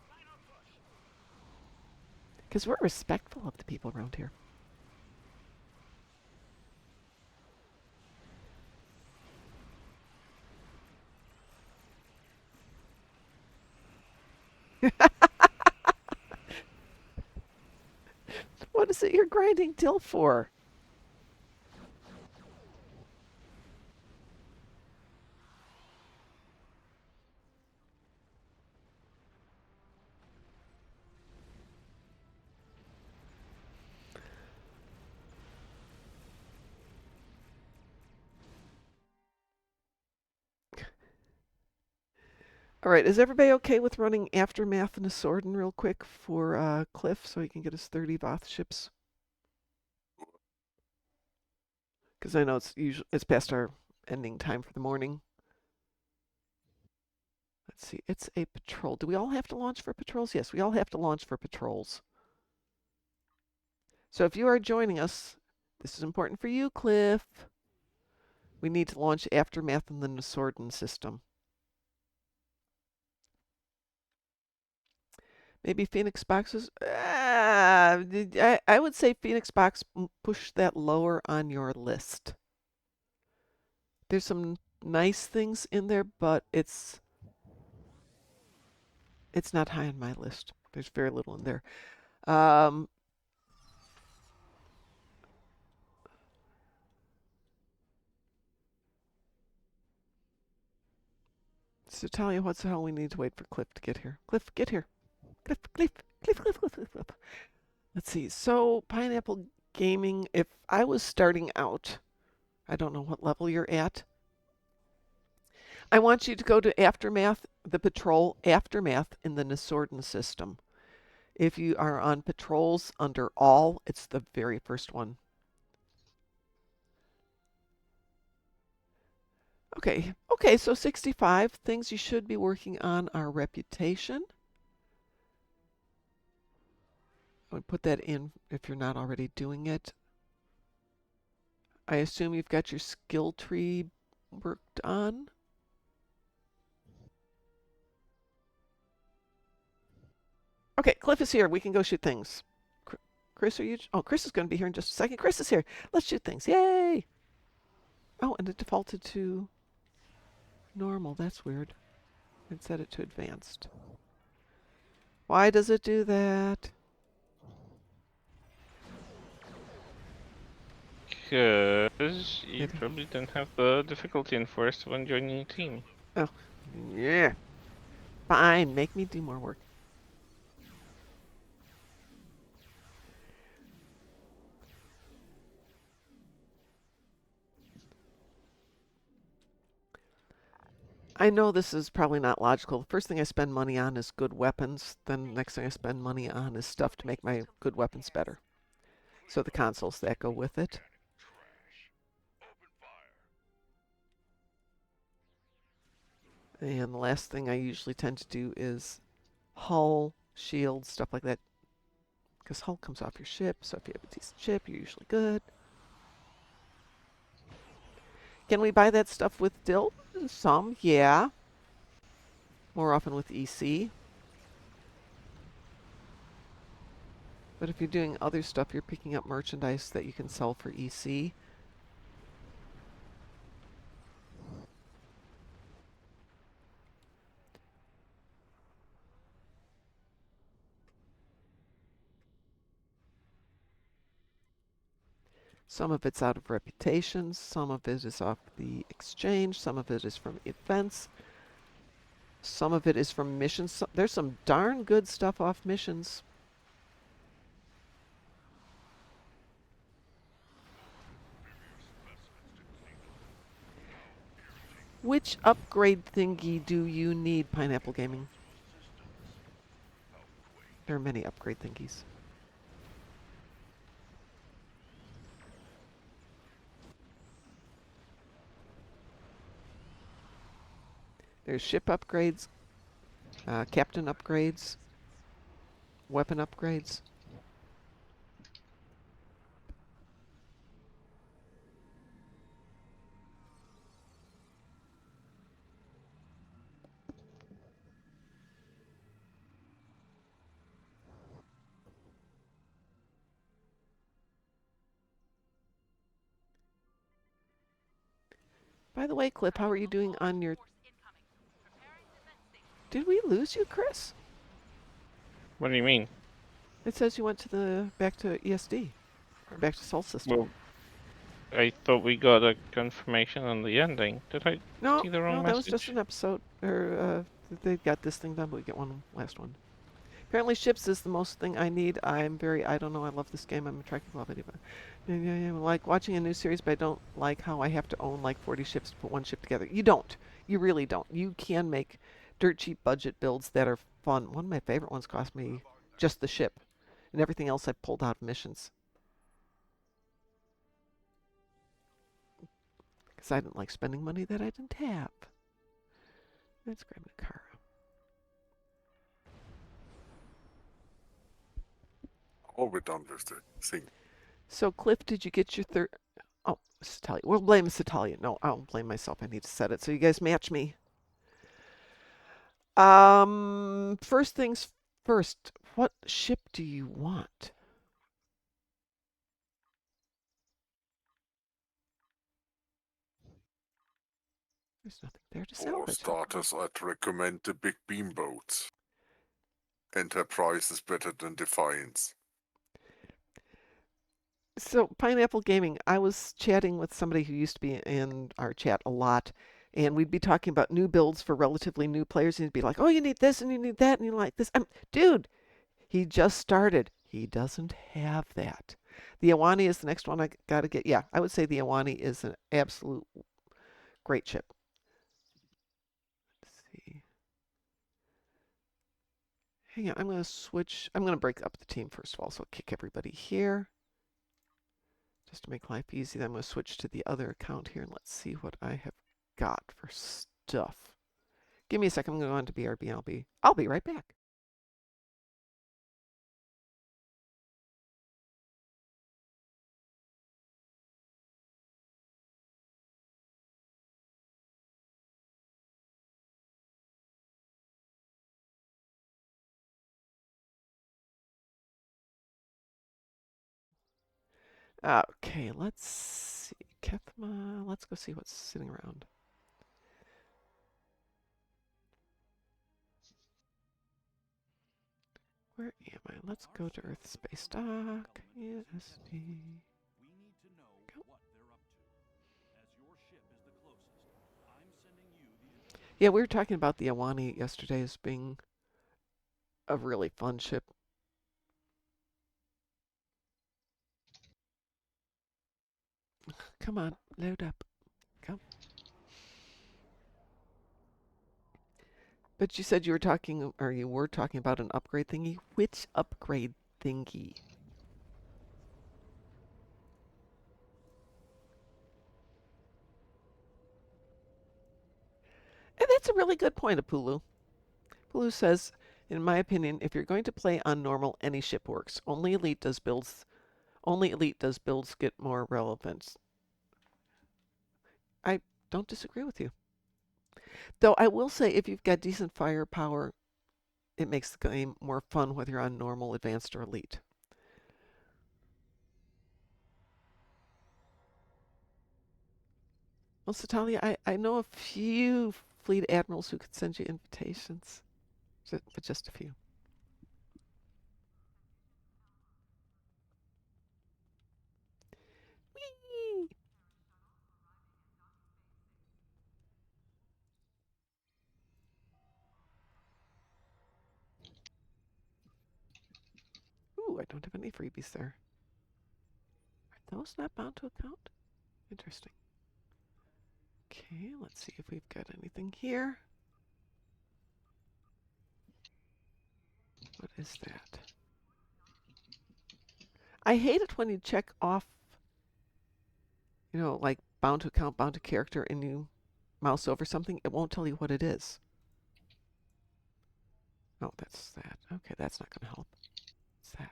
Because we're respectful of the people around here. What is it you're grinding till for? All right, is everybody okay with running Aftermath and a Swordin real quick for Cliff so he can get his 30 Voth ships? Because I know it's past our ending time for the morning. Let's see, it's a patrol. Do we all have to launch for patrols? Yes, we all have to launch for patrols. So if you are joining us, this is important for you, Cliff. We need to launch Aftermath in the Nasordin system. Maybe Phoenix Boxes? I would say Phoenix Box push that lower on your list. There's some nice things in there, but it's not high on my list. There's very little in there. So Talia, what's the hell we need to wait for Cliff to get here? Cliff, get here. Cliff, Cliff, Cliff, Cliff, Cliff, Cliff, Cliff. Let's see. So Pineapple Gaming, if I was starting out, I don't know what level you're at. I want you to go to Aftermath, the patrol Aftermath in the Nasordin system. If you are on patrols under all, it's the very first one. Okay, so 65 things you should be working on are reputation. I would put that in if you're not already doing it. I assume you've got your skill tree worked on. Okay, Cliff is here. We can go shoot things. Chris, are you? Oh, Chris is going to be here in just a second. Chris is here. Let's shoot things. Yay! Oh, and it defaulted to normal. That's weird. I'd set it to advanced. Why does it do that? Because you probably don't have the difficulty enforced when joining a team. Oh, yeah. Fine, make me do more work. I know this is probably not logical. The first thing I spend money on is good weapons. Then the next thing I spend money on is stuff to make my good weapons better. So the consoles that go with it. And the last thing I usually tend to do is hull, shield, stuff like that. Because hull comes off your ship, so if you have a decent ship, you're usually good. Can we buy that stuff with Dill? Some, yeah. More often with EC. But if you're doing other stuff, you're picking up merchandise that you can sell for EC. Some of it's out of reputation, some of it is off the exchange, some of it is from events, some of it is from missions. There's some darn good stuff off missions. Which upgrade thingy do you need, Pineapple Gaming? There are many upgrade thingies. There's ship upgrades, captain upgrades, weapon upgrades. By the way, Clip, how are you doing on your... Did we lose you, Chris? What do you mean? It says you went to the back to ESD or back to Sol System. Well, I thought we got a confirmation on the ending. Did I No, see the wrong no, that was just message? an episode. Or they got this thing done, but we get one last one. Apparently, ships is the most thing I need. I don't know. I love this game. I'm attracted to love it. I like watching a new series, but I don't like how I have to own like 40 ships to put one ship together. You don't. You really don't. You can make dirt cheap budget builds that are fun. One of my favorite ones cost me just the ship, and everything else I pulled out of missions. Because I didn't like spending money that I didn't have. Let's grab a car. Oh, we're done with the thing. So, Cliff, did you get your third? Oh, Satalia. We'll blame Satalia. No, I'll blame myself. I need to set it so you guys match me. First things first. What ship do you want? There's nothing there to For salvage. starters, I'd recommend the big beam boats. Enterprise is better than Defiance. So, Pineapple Gaming, I was chatting with somebody who used to be in our chat a lot, and we'd be talking about new builds for relatively new players, and he'd be like, oh, you need this, and you need that, and you like this. Dude, he just started. He doesn't have that. The Awani is the next one I got to get. Yeah, I would say the Awani is an absolute great ship. Let's see. Hang on, I'm going to switch. I'm going to break up the team first of all, so I'll kick everybody here. Just to make life easy, then I'm going to switch to the other account here, and let's see what I have got for stuff. Give me a second. I'm going to go on to BRB, and I'll be right back. Okay, let's see. Kethma, let's go see what's sitting around. Where am I? Let's go to Earth Space Dock. ESD. Go. Yeah, we were talking about the Awani yesterday as being a really fun ship. Come on, load up. Come. But you said you were talking about an upgrade thingy. Which upgrade thingy? And that's a really good point, Apulu. Apulu says, in my opinion, if you're going to play on normal, any ship works. Only elite does builds get more relevance. I don't disagree with you. Though I will say, if you've got decent firepower, it makes the game more fun whether you're on normal, advanced, or elite. Well, Satalia, I know a few fleet admirals who could send you invitations, but just a few. Whee! Ooh, I don't have any freebies there. Are those not bound to account? Interesting. Okay, let's see if we've got anything here. What is that? I hate it when you check off, like bound to account, bound to character, and you mouse over something, it won't tell you what it is. Oh, that's that. Okay, that's not going to help. What's that?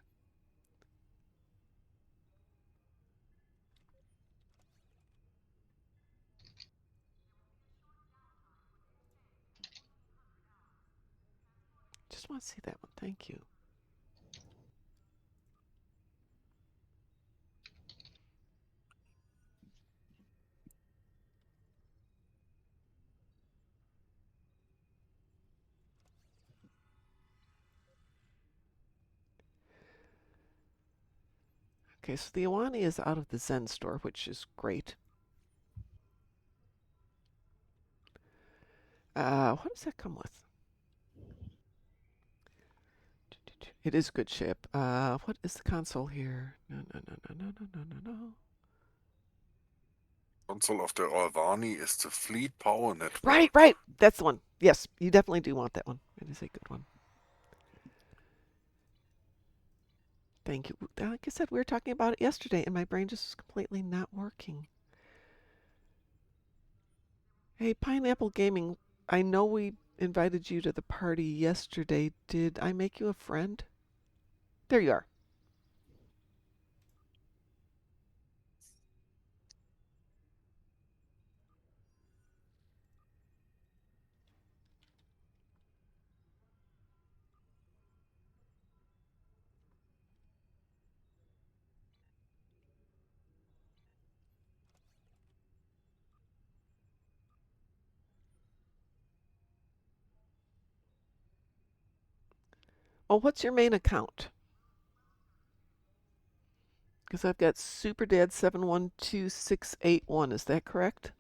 Just want to see that one. Thank you. Okay, so the Iwani is out of the Zen store, which is great. What does that come with? It is a good ship. What is the console here? No, no, no, no, no, no, no, no, no. Console of the Alvani is the Fleet Power Network. Right, right. That's the one. Yes, you definitely do want that one. It is a good one. Thank you. Like I said, we were talking about it yesterday, and my brain just is completely not working. Hey, Pineapple Gaming, I know we invited you to the party yesterday. Did I make you a friend? There you are. Oh, what's your main account? Because I've got SuperDad712681. Is that correct?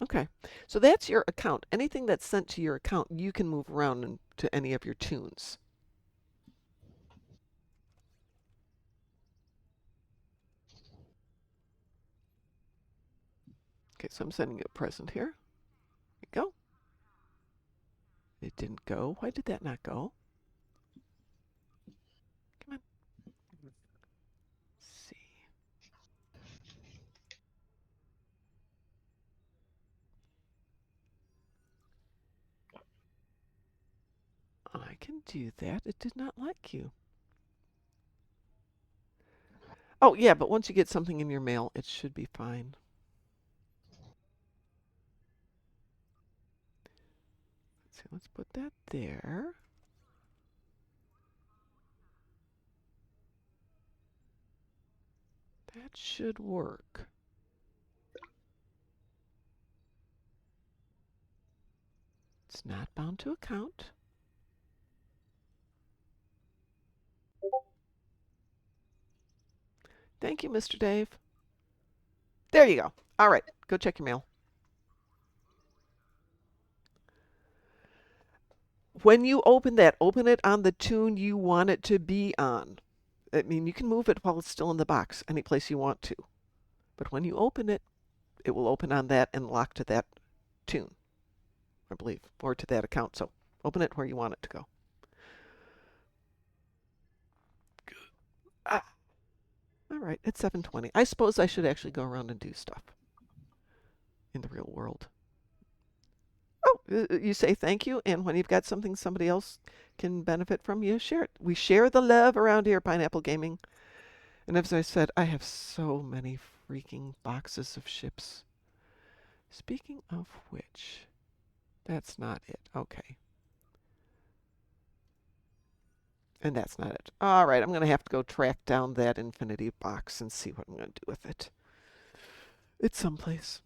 Okay. So that's your account. Anything that's sent to your account, you can move around to any of your tunes. Okay, so I'm sending you a present here. There you go. It didn't go. Why did that not go? Come on. Let's see. I can do that. It did not like you. Oh, yeah, but once you get something in your mail, it should be fine. Let's see, let's put that there. That should work. It's not bound to account. Thank you, Mr. Dave. There you go. All right, go check your mail. When you open that, open it on the tune you want it to be on. I mean, you can move it while it's still in the box, any place you want to. But when you open it, it will open on that and lock to that tune, I believe, or to that account. So open it where you want it to go. Ah, all right, it's 7:20. I suppose I should actually go around and do stuff in the real world. Oh, you say thank you, and when you've got something somebody else can benefit from, you share it. We share the love around here, Pineapple Gaming. And as I said, I have so many freaking boxes of ships. Speaking of which, that's not it. Okay. And that's not it. All right, I'm going to have to go track down that infinity box and see what I'm going to do with it. It's someplace.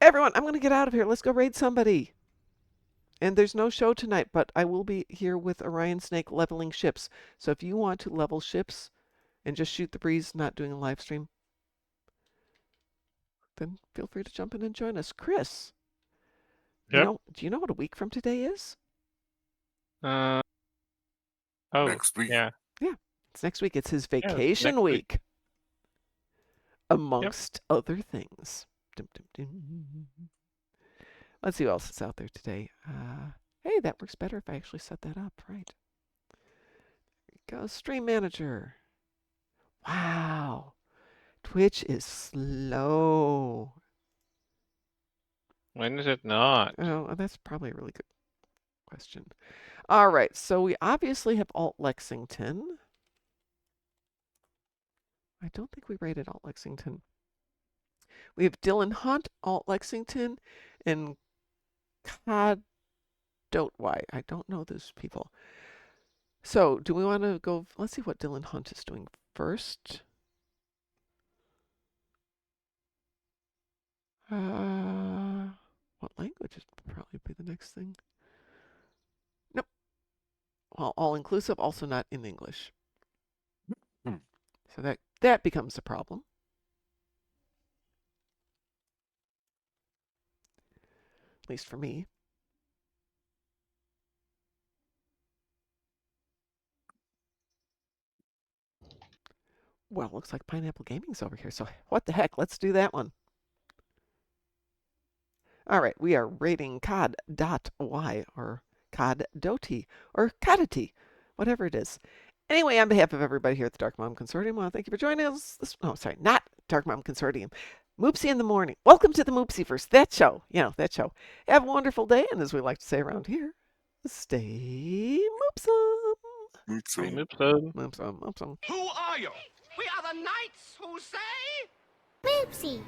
Everyone, I'm going to get out of here. Let's go raid somebody. And there's no show tonight, but I will be here with Orion Snake leveling ships. So if you want to level ships and just shoot the breeze, not doing a live stream, then feel free to jump in and join us. Chris, Yep. Do you know what a week from today is? Oh, Next week. yeah. Yeah, it's next week. It's his Yeah, it's vacation next week. week. Amongst other things. Dum, dum, dum. Let's see what else is out there today. Hey, that works better if I actually set that up, right? There we go. Stream Manager. Wow. Twitch is slow. When is it not? Oh, that's probably a really good question. All right, so we obviously have Alt Lexington. I don't think we rated Alt Lexington. We have Dylan Hunt, Alt Lexington, and Cod Dotwy. I don't know those people. So, do we want to go? Let's see what Dylan Hunt is doing first. What language would probably be the next thing? Nope. Well, all inclusive, also not in English. So that becomes a problem. At least for me. Well, looks like Pineapple Gaming's over here. So what the heck? Let's do that one. All right, we are rating COD.Y or COD.Doti or CODity, whatever it is. Anyway, on behalf of everybody here at the Dark Mom Consortium, I want to thank you for joining us. Sorry, not Dark Mom Consortium. Moopsy in the morning. Welcome to the Moopsyverse. That show. That show. Have a wonderful day, and as we like to say around here, stay moopsome. Moopsy. Moopsome. Who are you? We are the knights who say... Moopsy.